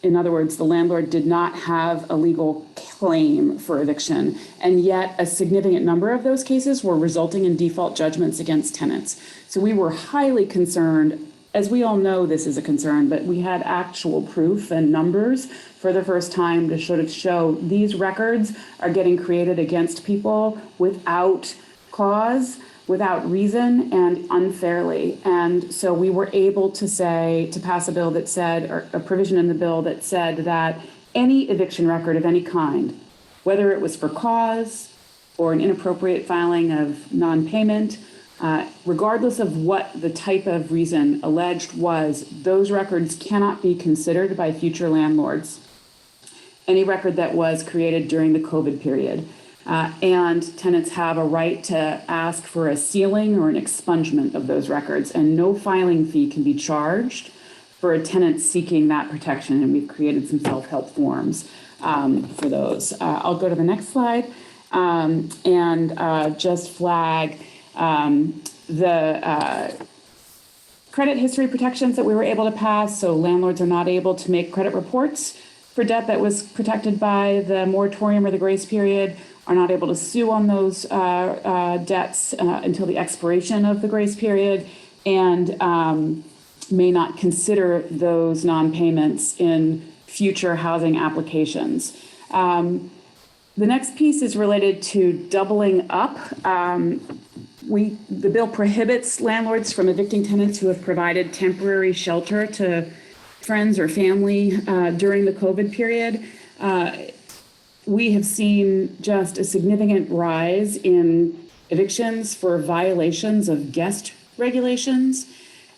In other words, the landlord did not have a legal claim for eviction, and yet a significant number of those cases were resulting in default judgments against tenants. So we were highly concerned. As we all know, this is a concern, but we had actual proof and numbers for the first time to sort of show these records are getting created against people without cause, without reason, and unfairly. And so we were able to pass a bill that said, or a provision in the bill that said that any eviction record of any kind, whether it was for cause or an inappropriate filing of non-payment, regardless of what the type of reason alleged was, those records cannot be considered by future landlords. Any record that was created during the COVID period. And tenants have a right to ask for a sealing or an expungement of those records, and no filing fee can be charged for a tenant seeking that protection. And we've created some self-help forms for those. I'll go to the next slide and just flag the credit history protections that we were able to pass. So landlords are not able to make credit reports for debt that was protected by the moratorium or the grace period, are not able to sue on those debts until the expiration of the grace period, and may not consider those non-payments in future housing applications. The next piece is related to doubling up. The bill prohibits landlords from evicting tenants who have provided temporary shelter to friends or family during the COVID period. We have seen just a significant rise in evictions for violations of guest regulations.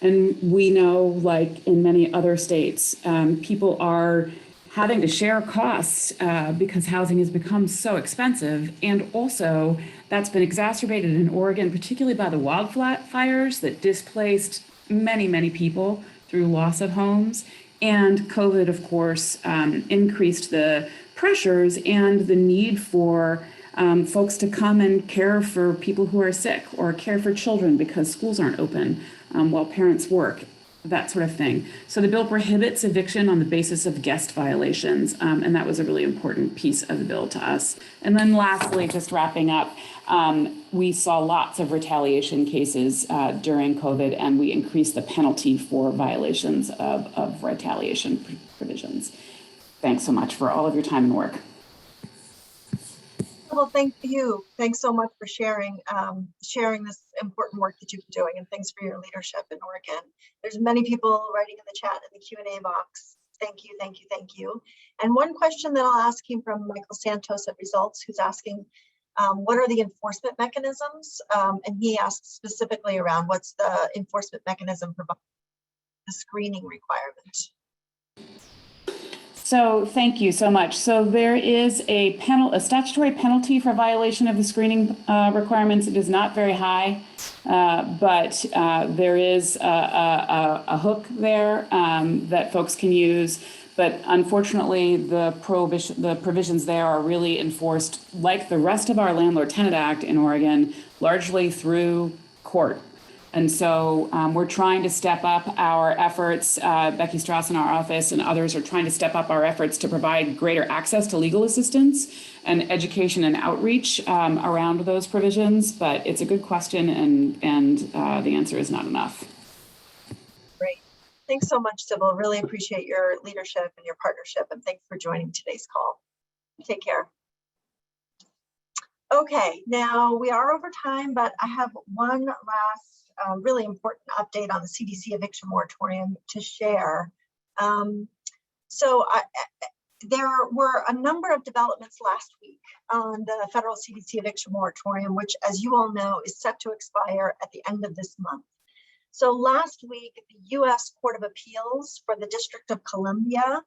And we know, like in many other states, people are having to share costs because housing has become so expensive. And also, that's been exacerbated in Oregon, particularly by the wildfires that displaced many, many people through loss of homes. And COVID, of course, increased the pressures and the need for folks to come and care for people who are sick or care for children because schools aren't open while parents work, that sort of thing. So the bill prohibits eviction on the basis of guest violations, and that was a really important piece of the bill to us. And then lastly, just wrapping up, we saw lots of retaliation cases during COVID, and we increased the penalty for violations of retaliation provisions. Thanks so much for all of your time and work. Well, thank you. Thanks so much for sharing this important work that you've been doing, and thanks for your leadership in Oregon. There's many people writing in the chat in the Q&A box. Thank you, thank you, thank you. And one question that I'll ask you from Michael Santos at Results, who's asking, what are the enforcement mechanisms? And he asked specifically around what's the enforcement mechanism for the screening requirement. So thank you so much. So there is a statutory penalty for violation of the screening requirements. It is not very high, but there is a hook there that folks can use. But unfortunately, the provisions there are really enforced, like the rest of our Landlord-Tenant Act in Oregon, largely through court. And so we're trying to step up our efforts. Becky Strauss in our office and others are trying to step up our efforts to provide greater access to legal assistance and education and outreach around those provisions. But it's a good question, and the answer is not enough. Great. Thanks so much, Sybil. Really appreciate your leadership and your partnership, and thanks for joining today's call. Take care. Okay, now we are over time, but I have one last really important update on the CDC eviction moratorium to share. There were a number of developments last week on the federal CDC eviction moratorium, which, as you all know, is set to expire at the end of this month. So last week, the U.S. Court of Appeals for the District of Columbia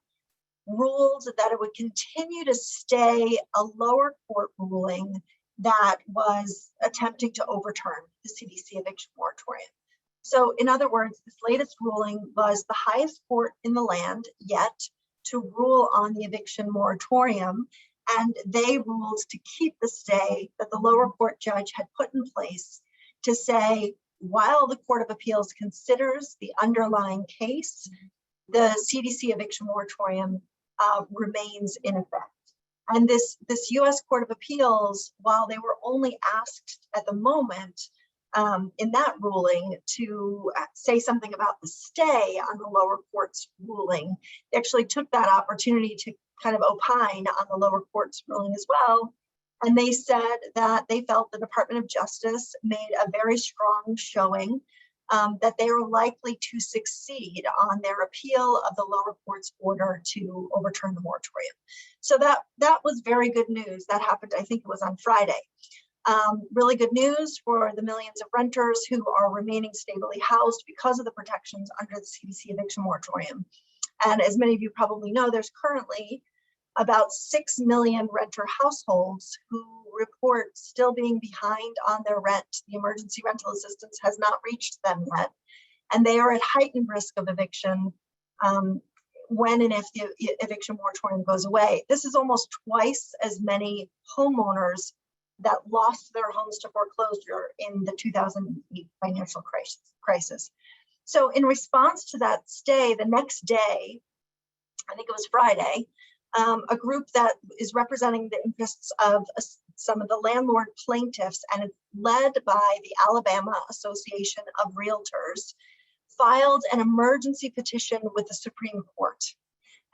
ruled that it would continue to stay a lower court ruling that was attempting to overturn the CDC eviction moratorium. So in other words, this latest ruling was the highest court in the land yet to rule on the eviction moratorium, and they ruled to keep the stay that the lower court judge had put in place to say, while the Court of Appeals considers the underlying case, the CDC eviction moratorium remains in effect. And this U.S. Court of Appeals, while they were only asked at the moment in that ruling to say something about the stay on the lower court's ruling, they actually took that opportunity to kind of opine on the lower court's ruling as well. And they said that they felt the Department of Justice made a very strong showing that they were likely to succeed on their appeal of the lower court's order to overturn the moratorium. So that was very good news. That happened, I think it was on Friday. Really good news for the millions of renters who are remaining stably housed because of the protections under the CDC eviction moratorium. And as many of you probably know, there's currently about 6 million renter households who report still being behind on their rent. The emergency rental assistance has not reached them yet, and they are at heightened risk of eviction when and if the eviction moratorium goes away. This is almost twice as many homeowners that lost their homes to foreclosure in the 2008 financial crisis. So in response to that stay, the next day, I think it was Friday, a group that is representing the interests of some of the landlord plaintiffs, and it's led by the Alabama Association of Realtors, filed an emergency petition with the Supreme Court.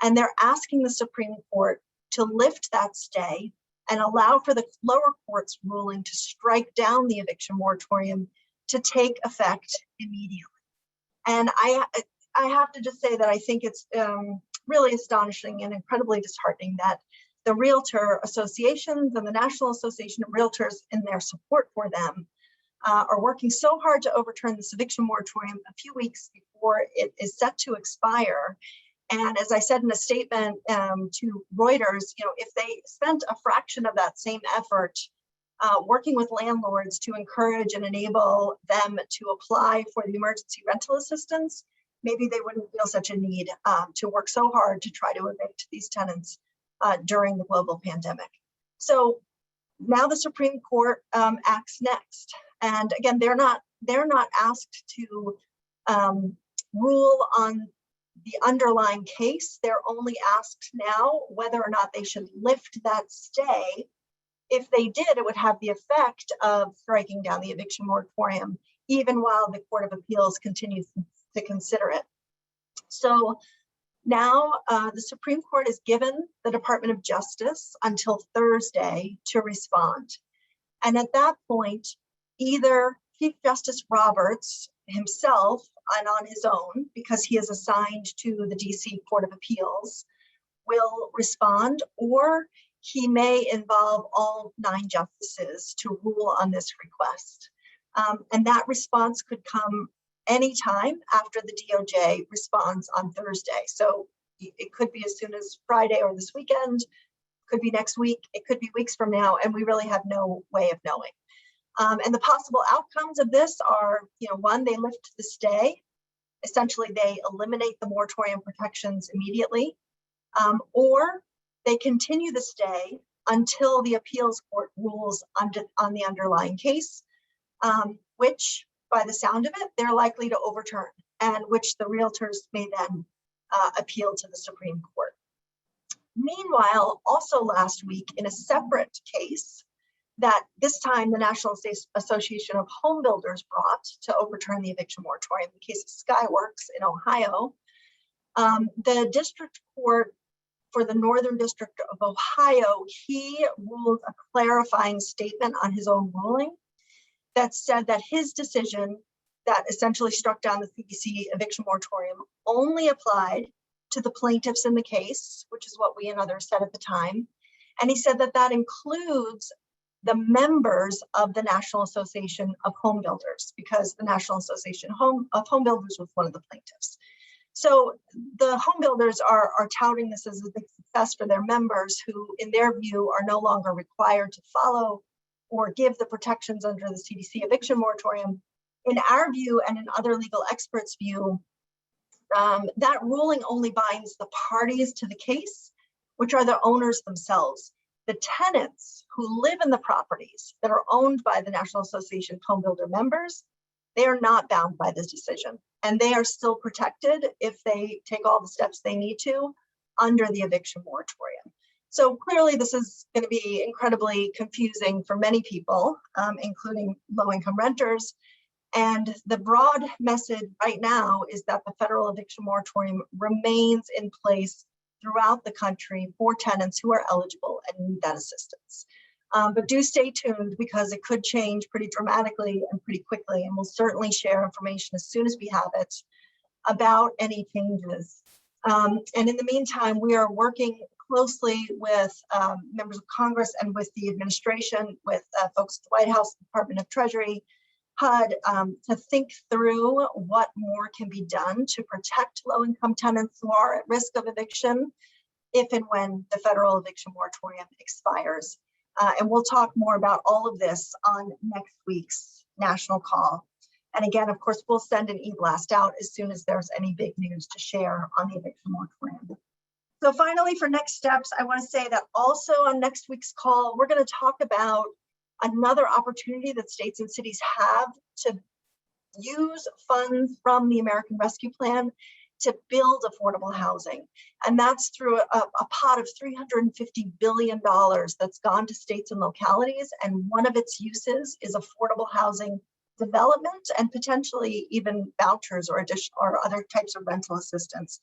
And they're asking the Supreme Court to lift that stay and allow for the lower court's ruling to strike down the eviction moratorium to take effect immediately. And I have to just say that I think it's really astonishing and incredibly disheartening that the realtor associations and the National Association of Realtors, in their support for them, are working so hard to overturn this eviction moratorium a few weeks before it is set to expire. And as I said in a statement to Reuters, if they spent a fraction of that same effort working with landlords to encourage and enable them to apply for the emergency rental assistance, maybe they wouldn't feel such a need to work so hard to try to evict these tenants during the global pandemic. So now the Supreme Court acts next. And again, they're not asked to rule on the underlying case. They're only asked now whether or not they should lift that stay. If they did, it would have the effect of striking down the eviction moratorium, even while the Court of Appeals continues to consider it. So now the Supreme Court has given the Department of Justice until Thursday to respond. And at that point, either Chief Justice Roberts himself and on his own, because he is assigned to the DC Court of Appeals, will respond, or he may involve all 9 justices to rule on this request. And that response could come anytime after the DOJ responds on Thursday. So It could be as soon as Friday or this weekend, could be next week, it could be weeks from now, and we really have no way of knowing. And the possible outcomes of this are, one, they lift the stay. Essentially, they eliminate the moratorium protections immediately, or they continue the stay until the appeals court rules on the underlying case, which, by the sound of it, they're likely to overturn, and which the realtors may then appeal to the Supreme Court. Meanwhile, also last week, in a separate case that this time the National Association of Home Builders brought to overturn the eviction moratorium, the case of Skyworks in Ohio, the district court for the Northern District of Ohio, he ruled a clarifying statement on his own ruling that said that his decision that essentially struck down the CDC eviction moratorium only applied to the plaintiffs in the case, which is what we and others said at the time. And he said that that includes the members of the National Association of Home Builders, because the National Association of Home Builders was one of the plaintiffs. So the home builders are touting this as a big success for their members who, in their view, are no longer required to follow or give the protections under the CDC eviction moratorium. In our view, and in other legal experts' view, that ruling only binds the parties to the case, which are the owners themselves. The tenants who live in the properties that are owned by the National Association of Home Builder members, they are not bound by this decision, and they are still protected if they take all the steps they need to under the eviction moratorium. So clearly this is going to be incredibly confusing for many people, including low-income renters. And the broad message right now is that the federal eviction moratorium remains in place throughout the country for tenants who are eligible and need that assistance. But do stay tuned, because it could change pretty dramatically and pretty quickly, and we'll certainly share information as soon as we have it about any changes. And in the meantime, we are working closely with members of Congress and with the administration, with folks at the White House, Department of Treasury, HUD, to think through what more can be done to protect low-income tenants who are at risk of eviction if and when the federal eviction moratorium expires. And we'll talk more about all of this on next week's national call. And again, of course, we'll send an e-blast out as soon as there's any big news to share on the eviction moratorium. So finally, for next steps, I want to say that also on next week's call, we're going to talk about another opportunity that states and cities have to use funds from the American Rescue Plan to build affordable housing. And that's through a pot of $350 billion that's gone to states and localities. And one of its uses is affordable housing development and potentially even vouchers or other types of rental assistance.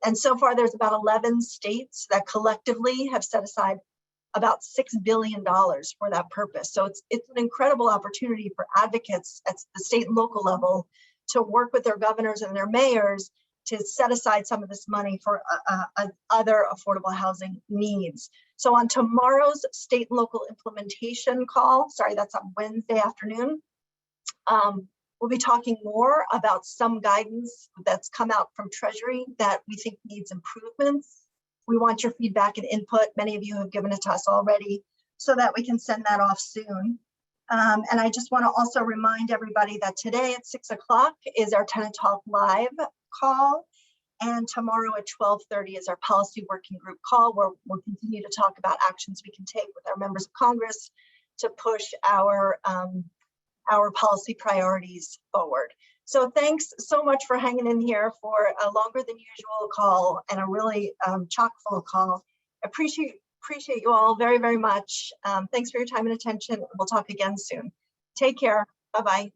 And so far, there's about 11 states that collectively have set aside about $6 billion for that purpose. So it's an incredible opportunity for advocates at the state and local level to work with their governors and their mayors to set aside some of this money for other affordable housing needs. So on tomorrow's state and local implementation call, sorry, that's on Wednesday afternoon, we'll be talking more about some guidance that's come out from Treasury that we think needs improvements. We want your feedback and input. Many of you have given it to us already, so that we can send that off soon. And I just want to also remind everybody that today at 6 o'clock is our Tenant Talk Live call, and tomorrow at 12:30 is our policy working group call, where we'll continue to talk about actions we can take with our members of Congress to push our policy priorities forward. So thanks so much for hanging in here for a longer than usual call and a really chock full call. Appreciate you all very, very much. Thanks for your time and attention. We'll talk again soon. Take care. Bye-bye.